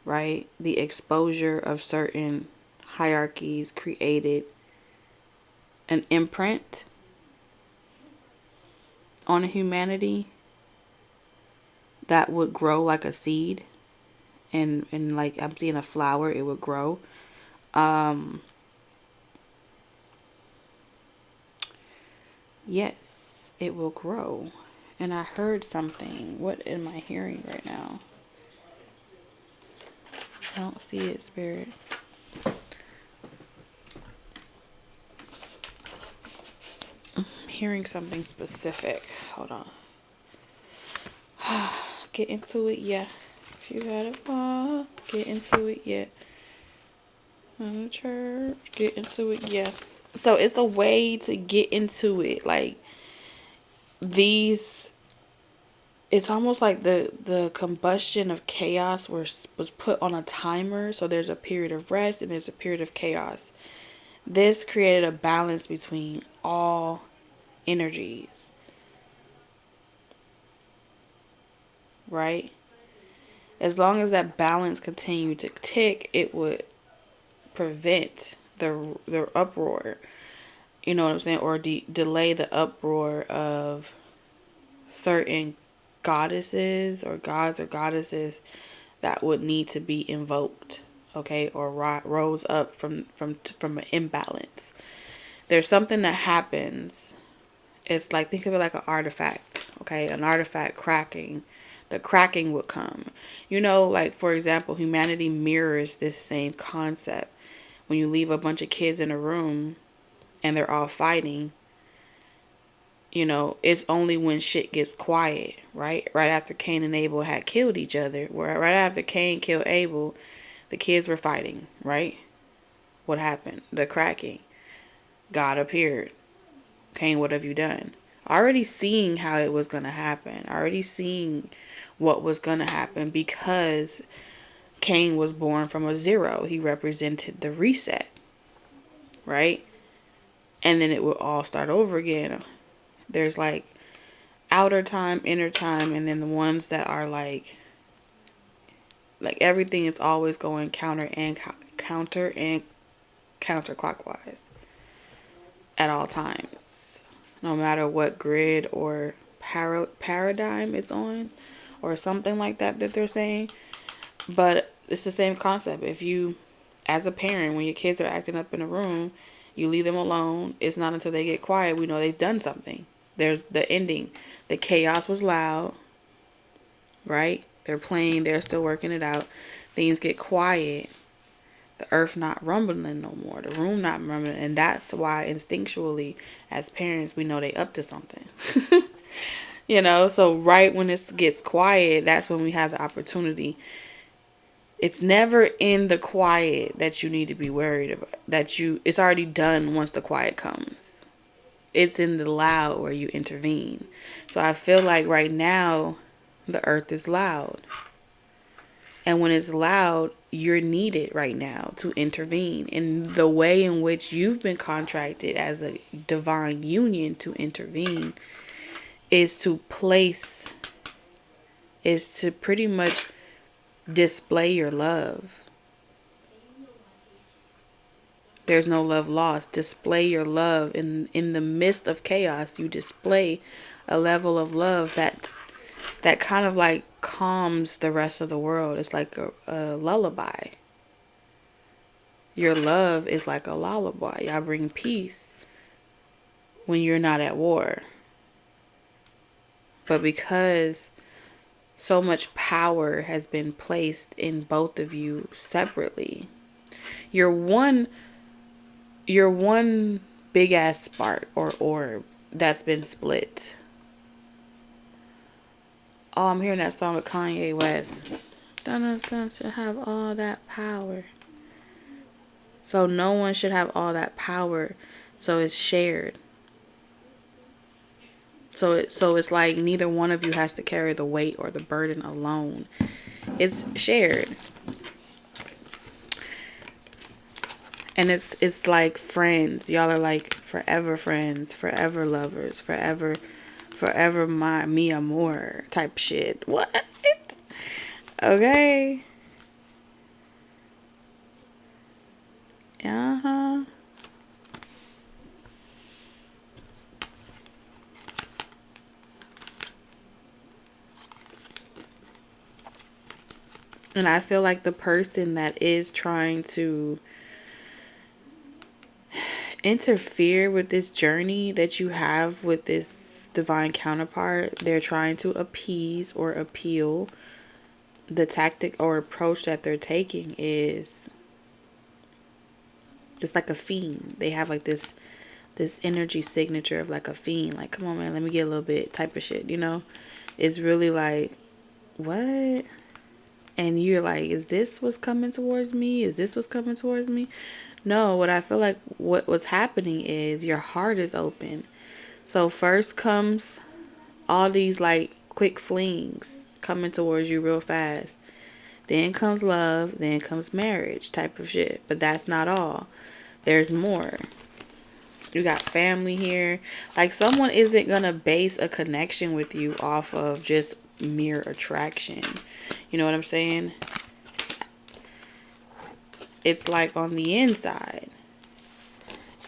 right? The exposure of certain hierarchies created an imprint on humanity that would grow like a seed, and like I'm seeing a flower, it would grow. Yes, it will grow. And I heard something. What am I hearing right now? I don't see it, Spirit. I'm hearing something specific. Hold on. Get into it, yeah. If you got it, get into it, yeah. Church, get into it, yeah. So it's a way to get into it. Like these, it's almost like the combustion of chaos was put on a timer. So there's a period of rest and there's a period of chaos. This created a balance between all energies, right? As long as that balance continued to tick, it would prevent the uproar. You know what I'm saying? Or delay the uproar of certain goddesses or gods or goddesses that would need to be invoked, okay, or rose up from an imbalance. There's something that happens. It's like, think of it like an artifact, okay? An artifact cracking. The cracking would come. Like, for example, humanity mirrors this same concept. When you leave a bunch of kids in a room and they're all fighting, it's only when shit gets quiet, right? Right after Cain and Abel had killed each other, right after Cain killed Abel, the kids were fighting, right? What happened? The cracking. God appeared. Cain, what have you done? Already seeing how it was going to happen. Already seeing what was going to happen, because Cain was born from a 0. He represented the reset, right? And then it will all start over again. There's like outer time, inner time, and then the ones that are like everything is always going counter and counterclockwise at all times, no matter what grid or paradigm it's on, or something like that they're saying. But it's the same concept. If you, as a parent, when your kids are acting up in a room, you leave them alone. It's not until they get quiet we know they've done something. There's the ending. The chaos was loud. right? They're playing, they're still working it out. Things get quiet. The earth not rumbling no more. The room not rumbling. And that's why instinctually, as parents, we know they up to something. You know, so right when it gets quiet, that's when we have the opportunity. It's never in the quiet that you need to be worried about. It's already done once the quiet comes. It's in the loud where you intervene. So I feel like right now, the earth is loud. And when it's loud, you're needed right now to intervene. And the way in which you've been contracted as a divine union to intervene is to pretty much display your love. There's no love lost. Display your love. In the midst of chaos, you display a level of love that kind of like calms the rest of the world. It's like a lullaby. Your love is like a lullaby. Y'all bring peace when you're not at war. But because so much power has been placed in both of you separately, you're one big ass spark or orb that's been split. Oh, I'm hearing that song with Kanye West. Dun dun should have all that power. So no one should have all that power. So it's shared. So it's like neither one of you has to carry the weight or the burden alone. It's shared. And it's like friends. Y'all are like forever friends, forever lovers, forever mi amor type shit. What? Okay. Uh-huh. And I feel like the person that is trying to interfere with this journey that you have with this divine counterpart, they're trying to appease or appeal. The tactic or approach that they're taking is it's like a fiend. They have like this energy signature of like a fiend. Like, come on, man, let me get a little bit type of shit, you know? It's really like, what? And you're like, is this what's coming towards me? Is this what's coming towards me? No, what I feel like what's happening is your heart is open. So first comes all these like quick flings coming towards you real fast. Then comes love, then comes marriage type of shit. But that's not all. There's more. You got family here. Like someone isn't going to base a connection with you off of just mere attraction. You know what I'm saying? It's like on the inside.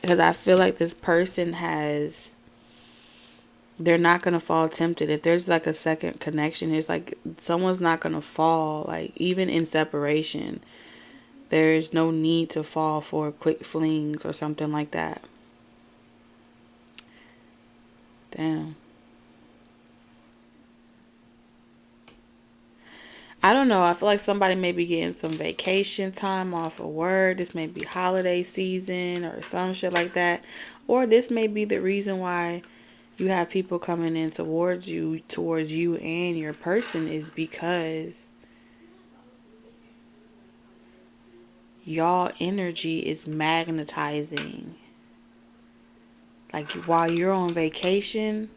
Because I feel like this person they're not going to fall tempted. If there's like a second connection, it's like someone's not going to fall. Like even in separation, there's no need to fall for quick flings or something like that. Damn. I don't know. I feel like somebody may be getting some vacation time off of work. This may be holiday season or some shit like that. Or this may be the reason why you have people coming in towards you and your person is because y'all energy is magnetizing. Like while you're on vacation,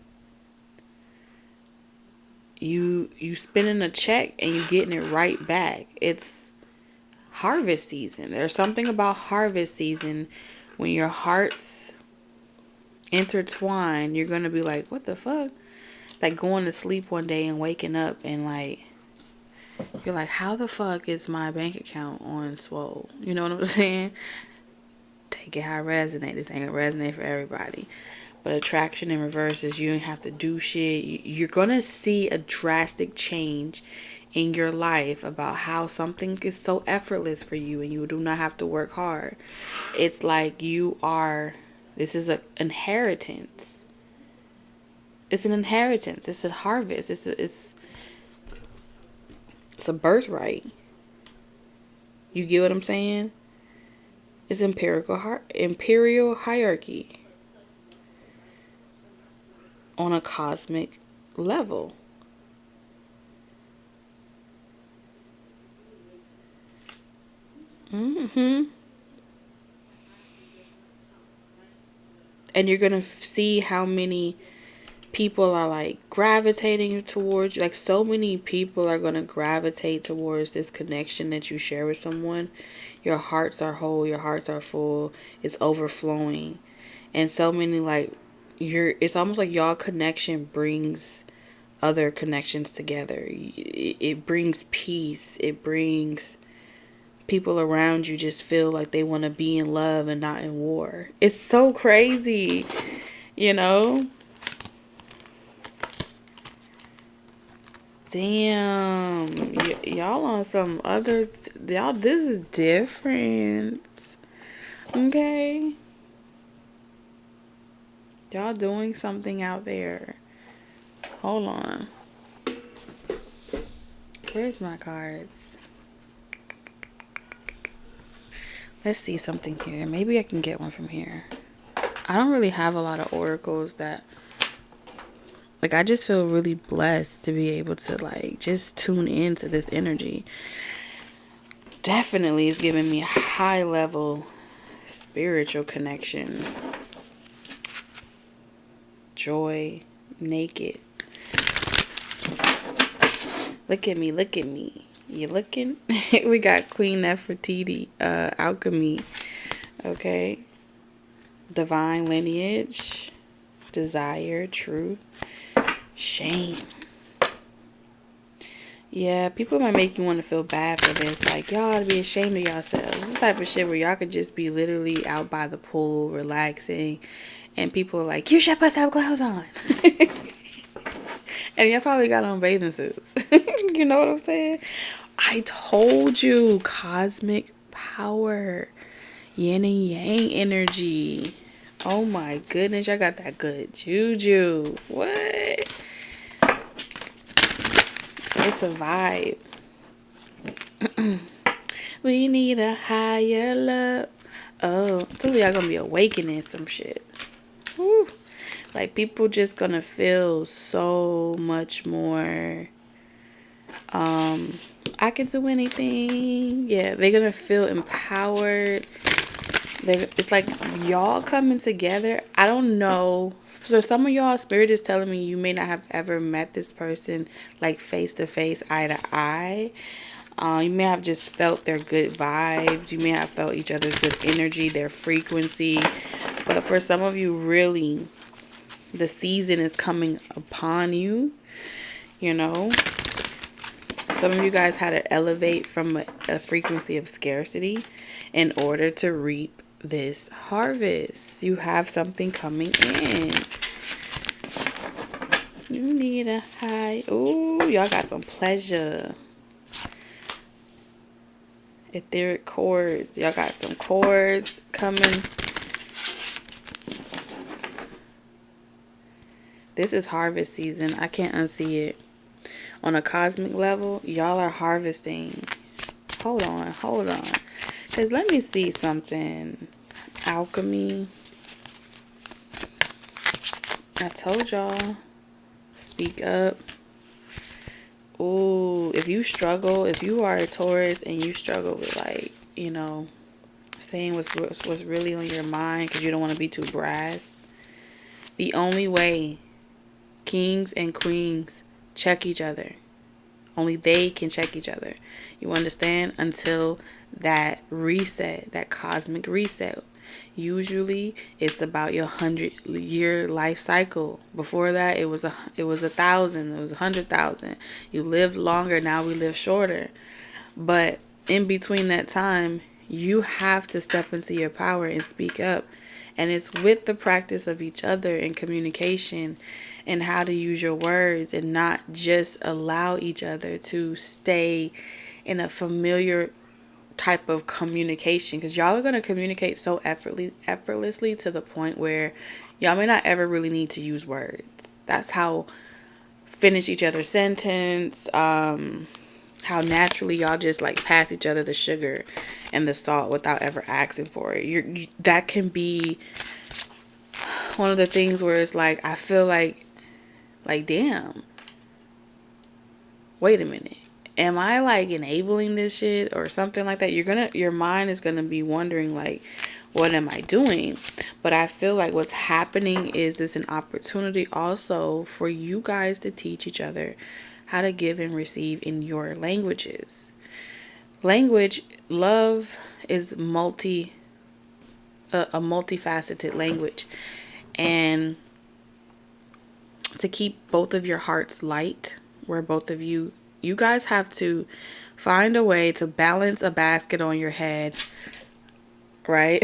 you spending a check and you getting it right back. It's harvest season. There's something about harvest season when your hearts intertwine. You're gonna be like, what the fuck? Like going to sleep one day and waking up and like you're like, how the fuck is my bank account on swole? You know what I'm saying? Take it how it resonates. This ain't gonna resonate for everybody. But attraction in reverse is you don't have to do shit. You're gonna see a drastic change in your life about how something is so effortless for you and you do not have to work hard. It's like this is an inheritance. It's an inheritance. It's a harvest. It's It's a birthright. You get what I'm saying? It's imperial hierarchy on a cosmic level. Mm-hmm. And you're gonna see how many people are like gravitating towards you. Like, so many people are gonna gravitate towards this connection that you share with someone. Your hearts are whole, your hearts are full, it's overflowing. And so many, like, it's almost like y'all connection brings other connections together. It brings peace. It brings people around you just feel like they want to be in love and not in war. It's so crazy, you know? Damn. Y'all on some other... Y'all, this is different. Okay? Y'all doing something out there. Hold on. Where's my cards? Let's see something here. Maybe I can get one from here. I don't really have a lot of oracles that... Like, I just feel really blessed to be able to, like, just tune into this energy. Definitely is giving me a high level spiritual connection. Joy. Naked. Look at me. Look at me. You looking? We got Queen Nefertiti. Alchemy. Okay. Divine lineage. Desire. Truth. Shame. Yeah, people might make you want to feel bad for this. Like, y'all ought to be ashamed of yourselves. This is the type of shit where y'all could just be literally out by the pool, relaxing, and people are like, you should put some clothes on. And y'all probably got on bathing suits. You know what I'm saying? I told you, cosmic power. Yin and yang energy. Oh my goodness, y'all got that good juju. What? It's a vibe. We need a higher love. Oh, so y'all gonna be awakening some shit. Woo. Like, people just gonna feel so much more. I can do anything. Yeah, they're gonna feel empowered. It's like y'all coming together. I don't know. So some of y'all, spirit is telling me you may not have ever met this person like face to face, eye to eye. You may have just felt their good vibes. You may have felt each other's good energy, their frequency. But for some of you, really, the season is coming upon you. You know, some of you guys had to elevate from a frequency of scarcity in order to reap this harvest. You have something coming in. You need a high. Ooh, y'all got some pleasure. Etheric cords. Y'all got some cords coming. This is harvest season. I can't unsee it. On a cosmic level, y'all are harvesting. Hold on. Because let me see something. Alchemy. I told y'all. Speak up. Ooh, if you struggle, if you are a Taurus and you struggle with, like, you know, saying what's really on your mind because you don't want to be too brass, the only way kings and queens check each other, only they can check each other. You understand? Until that reset, that cosmic reset. Usually it's about your 100-year life cycle. Before that, it was 1,000, it was 100,000. You lived longer, now we live shorter. But in between that time, you have to step into your power and speak up. And it's with the practice of each other and communication and how to use your words and not just allow each other to stay in a familiar type of communication, because y'all are going to communicate so effortlessly to the point where y'all may not ever really need to use words. That's how finish each other's sentence, How naturally y'all just like pass each other the sugar and the salt without ever asking for it. That can be one of the things where it's like, I feel like, damn, wait a minute. Am I like enabling this shit or something like that? Your mind is gonna be wondering like, what am I doing? But I feel like what's happening is it's an opportunity also for you guys to teach each other how to give and receive in your languages. Love is a multifaceted language. And to keep both of your hearts light, where both of you guys have to find a way to balance a basket on your head, right?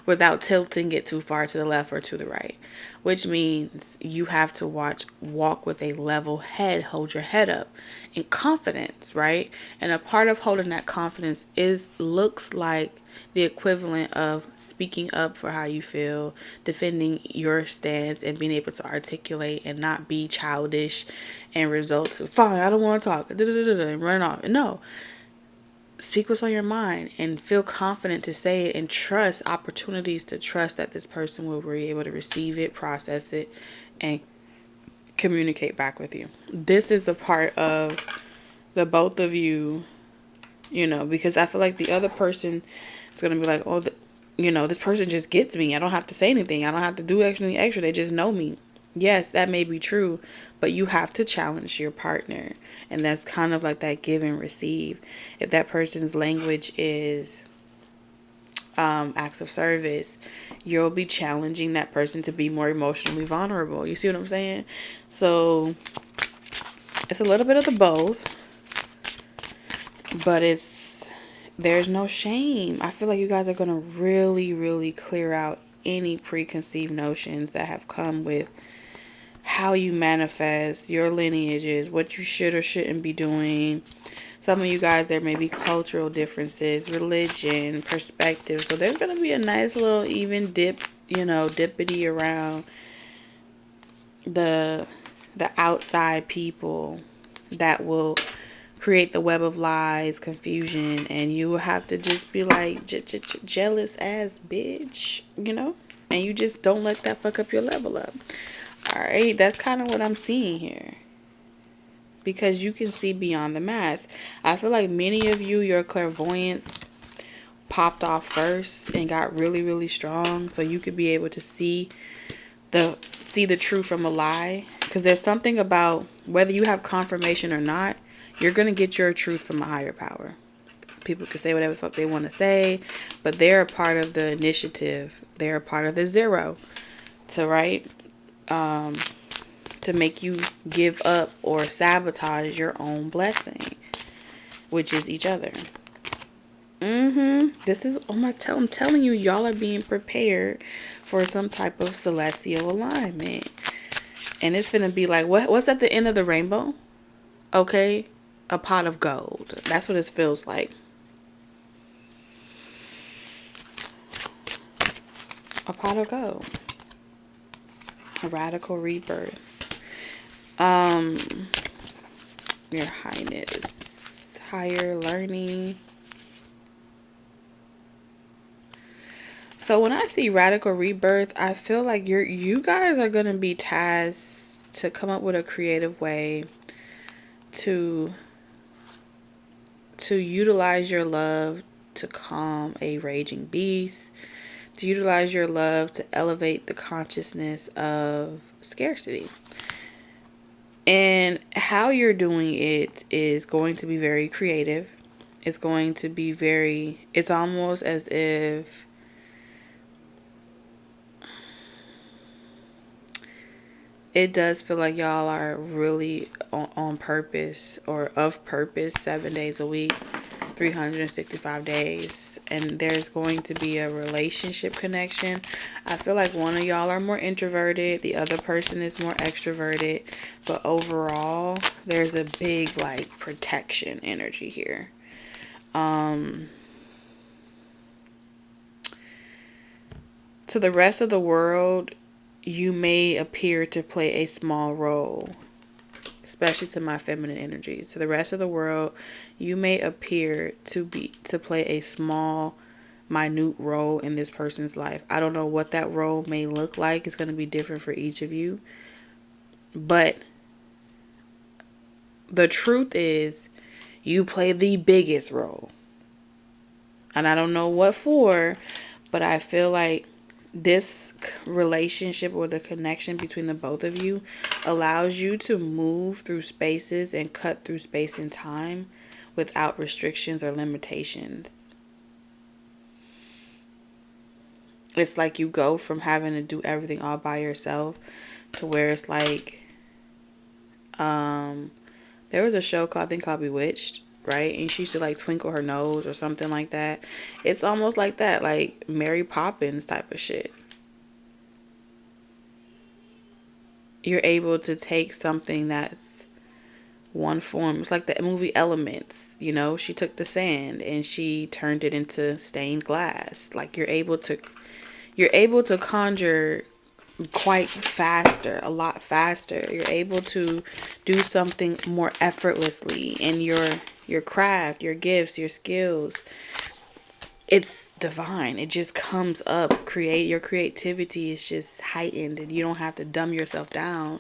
Without tilting it too far to the left or to the right. Which means you have to walk with a level head, hold your head up in confidence, right? And a part of holding that confidence looks like the equivalent of speaking up for how you feel, defending your stance, and being able to articulate and not be childish and result to, fine, I don't want to talk, and run off. No, speak what's on your mind and feel confident to say it, and trust opportunities to trust that this person will be able to receive it, process it, and communicate back with you. This is a part of the both of you, because I feel like the other person is going to be like, oh, this person just gets me. I don't have to say anything. I don't have to do anything extra. They just know me. Yes, that may be true, but you have to challenge your partner. And that's kind of like that give and receive. If that person's language is acts of service, you'll be challenging that person to be more emotionally vulnerable. You see what I'm saying? So it's a little bit of the both, but there's no shame. I feel like you guys are going to really, really clear out any preconceived notions that have come with how you manifest, your lineages, what you should or shouldn't be doing. Some of you guys, there may be cultural differences, religion, perspective. So there's going to be a nice little even dippity around the outside people that will create the web of lies, confusion, and you will have to just be like jealous ass bitch, and you just don't let that fuck up your level up. All right, that's kind of what I'm seeing here, because you can see beyond the mask. I feel like many of you, your clairvoyance popped off first and got really, really strong, so you could be able to see the truth from a lie. Because there's something about whether you have confirmation or not, you're gonna get your truth from a higher power. People can say whatever the fuck they want to say, but they're a part of the initiative. They're a part of the zero. So to make you give up or sabotage your own blessing, which is each other. This is, I'm telling you, y'all are being prepared for some type of celestial alignment. And it's gonna be like, what's at the end of the rainbow? Okay, a pot of gold. That's what it feels like. A pot of gold. A radical rebirth. Your Highness, higher learning. So when I see radical rebirth, I feel like you guys are gonna be tasked to come up with a creative way to utilize your love to calm a raging beast, to utilize your love to elevate the consciousness of scarcity. And how you're doing it is going to be very creative. It's going to be it's almost as if it does feel like y'all are really on purpose or of purpose 7 days a week, 365 days. And there's going to be a relationship connection. I feel like one of y'all are more introverted. The other person is more extroverted. But overall, there's a big like protection energy here. To the rest of the world, you may appear to play a small role. especially to my feminine energies. To the rest of the world, you may appear to play a small, minute role in this person's life. I don't know what that role may look like. It's going to be different for each of you. But the truth is, you play the biggest role. And I don't know what for, but I feel like this relationship or the connection between the both of you allows you to move through spaces and cut through space and time without restrictions or limitations. It's like you go from having to do everything all by yourself to where it's like, there was a show called, I think called Bewitched, right? And she used to like twinkle her nose or something like that. It's almost like that, like Mary Poppins type of shit. You're able to take something that's one form. It's like the movie Elements, you know, she took the sand and she turned it into stained glass. Like you're able to conjure quite faster, a lot faster. You're able to do something more effortlessly in your craft, your gifts, your skills. It's divine. It just comes up. Your creativity is just heightened and you don't have to dumb yourself down.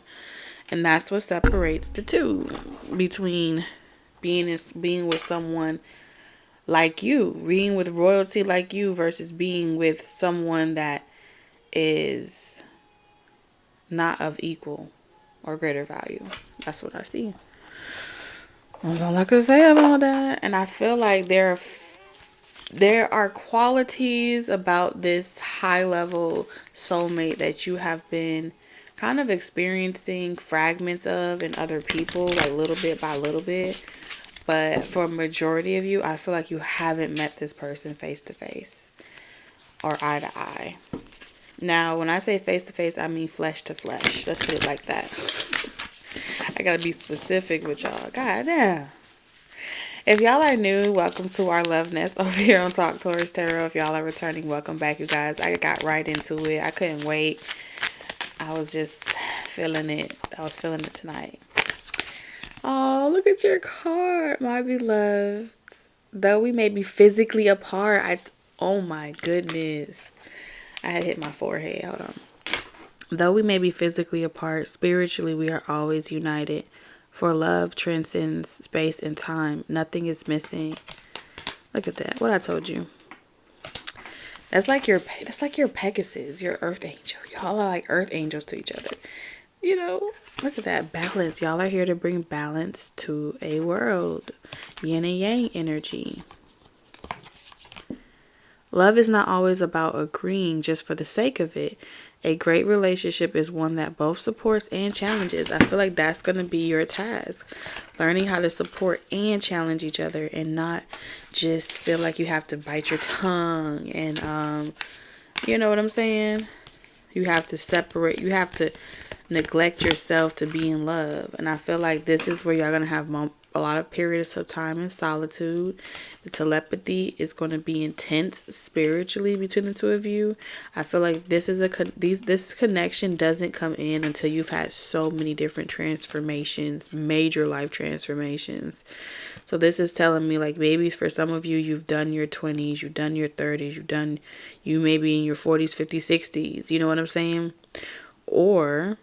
And that's what separates the two, between being with someone like you, being with royalty like you, versus being with someone that is not of equal or greater value. That's what I see. That's all I could say about that. And I feel like there are qualities about this high level soulmate that you have been kind of experiencing fragments of in other people, like little bit by little bit. But for a majority of you, I feel like you haven't met this person face to face or eye to eye. Now, when I say face to face, I mean flesh to flesh. Let's put it like that. I gotta be specific with y'all. God damn. If y'all are new, welcome to our love nest over here on Talk Taurus Tarot. If y'all are returning, welcome back, you guys. I got right into it. I couldn't wait. I was just feeling it. I was feeling it tonight. Oh, look at your card, my beloved. Though we may be physically apart, oh my goodness. I had hit my forehead. Hold on. Though we may be physically apart, spiritually we are always united. For love transcends space and time. Nothing is missing. Look at that. What I told you. That's like your Pegasus, your earth angel. Y'all are like earth angels to each other. You know, look at that balance. Y'all are here to bring balance to a world. Yin and yang energy. Love is not always about agreeing just for the sake of it. A great relationship is one that both supports and challenges. I feel like that's going to be your task. Learning how to support and challenge each other and not just feel like you have to bite your tongue and, you know what I'm saying? You have to separate. You have to neglect yourself to be in love. And I feel like this is where y'all going to have a lot of periods of time in solitude. The telepathy is going to be intense spiritually between the two of you. I feel like this connection doesn't come in until you've had so many different transformations, major life transformations. So this is telling me, like, maybe for some of you, you've done your 20s, you've done your 30s, you may be in your 40s, 50s, 60s. You know what I'm saying? Or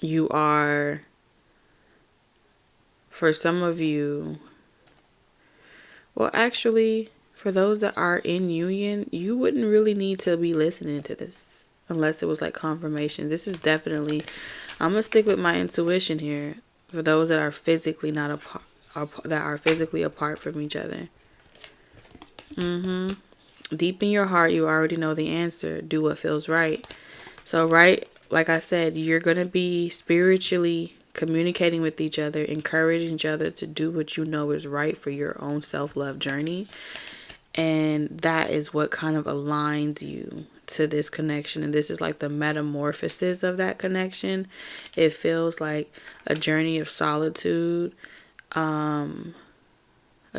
you are, for some of you, well, actually, for those that are in union, you wouldn't really need to be listening to this unless it was like confirmation. This is definitely, I'm going to stick with my intuition here. For those that are physically not apart, that are physically apart from each other. Deep in your heart, you already know the answer. Do what feels right. So, right, like I said, you're going to be spiritually communicating with each other, encouraging each other to do what you know is right for your own self-love journey. And that is what kind of aligns you to this connection. And this is like the metamorphosis of that connection. It feels like a journey of solitude, a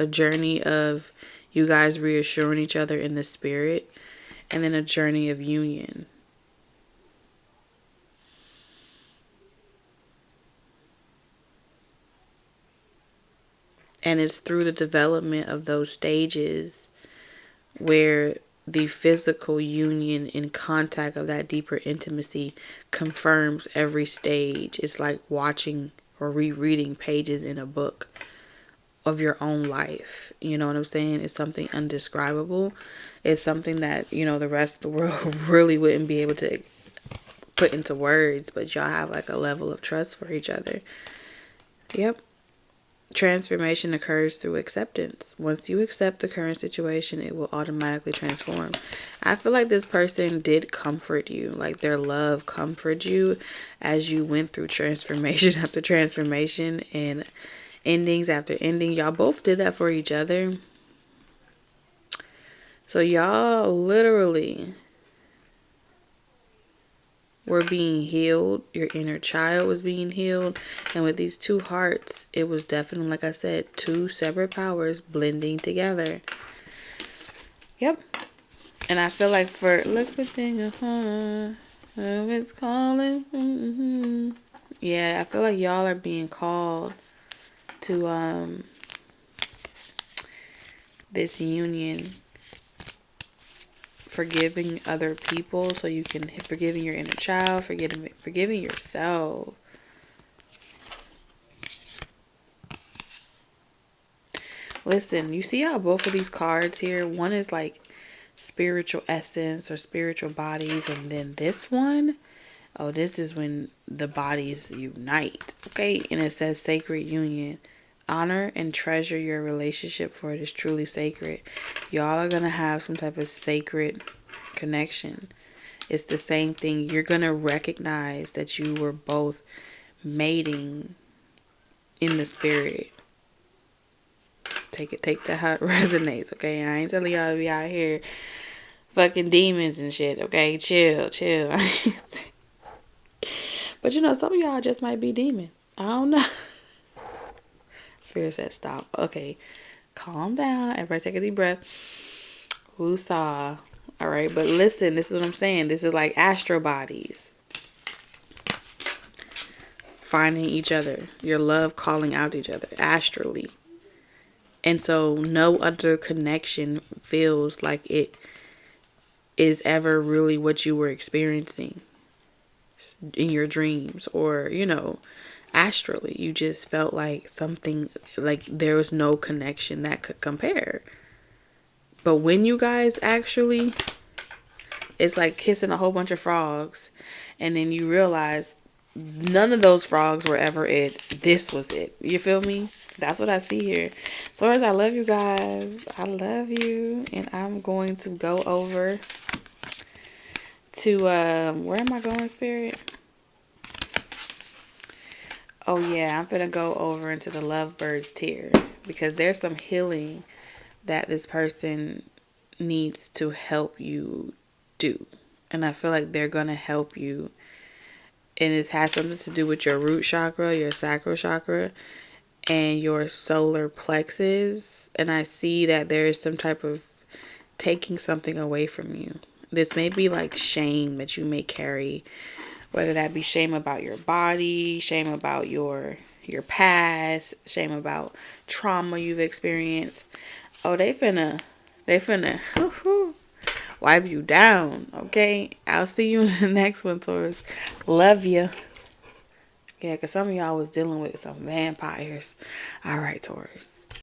journey of you guys reassuring each other in the spirit, and then a journey of union. And it's through the development of those stages where the physical union and contact of that deeper intimacy confirms every stage. It's like watching or rereading pages in a book of your own life. You know what I'm saying? It's something undescribable. It's something that, the rest of the world really wouldn't be able to put into words, but y'all have like a level of trust for each other. Yep. Transformation occurs through acceptance. Once you accept the current situation, it will automatically transform. I feel like this person did comfort you, like their love comforted you as you went through transformation after transformation and endings after ending. Y'all both did that for each other. So y'all literally were being healed. Your inner child was being healed. And with these two hearts, it was definitely, like I said, two separate powers blending together. Yep. And I feel like look within your heart, it's calling. Mm-hmm. Yeah, I feel like y'all are being called to this union, forgiving other people so you can forgiving your inner child, forgiving yourself. Listen, you see how both of these cards here, one is like spiritual essence or spiritual bodies, and then this one, oh, this is when the bodies unite. Okay, and it says sacred union. Honor and treasure your relationship, for it is truly sacred. Y'all are gonna have some type of sacred connection. It's the same thing. You're gonna recognize that you were both mating in the spirit. Take that how it resonates, okay? I ain't telling y'all to be out here fucking demons and shit, okay? Chill. But some of y'all just might be demons. I don't know. Spirit said stop. Okay. Calm down. Everybody take a deep breath. Woosah. Alright, but listen, this is what I'm saying. This is like astro bodies. Finding each other. Your love calling out each other. Astrally. And so no other connection feels like it is ever really what you were experiencing in your dreams or, astrally. You just felt like something, like there was no connection that could compare. But when you guys actually, it's like kissing a whole bunch of frogs and then you realize none of those frogs were ever it. This was it. You feel me? That's what I see here. So as I love you guys. I love you. And I'm going to go over to, where am I going, Spirit? Oh yeah, I'm gonna go over into the lovebirds tier because there's some healing that this person needs to help you do. And I feel like they're gonna help you. And it has something to do with your root chakra, your sacral chakra, and your solar plexus. And I see that there is some type of taking something away from you. This may be like shame that you may carry, whether that be shame about your body, shame about your past, shame about trauma you've experienced. Oh, they finna wipe you down, okay? I'll see you in the next one, Taurus. Love you. Yeah, because some of y'all was dealing with some vampires. All right, Taurus.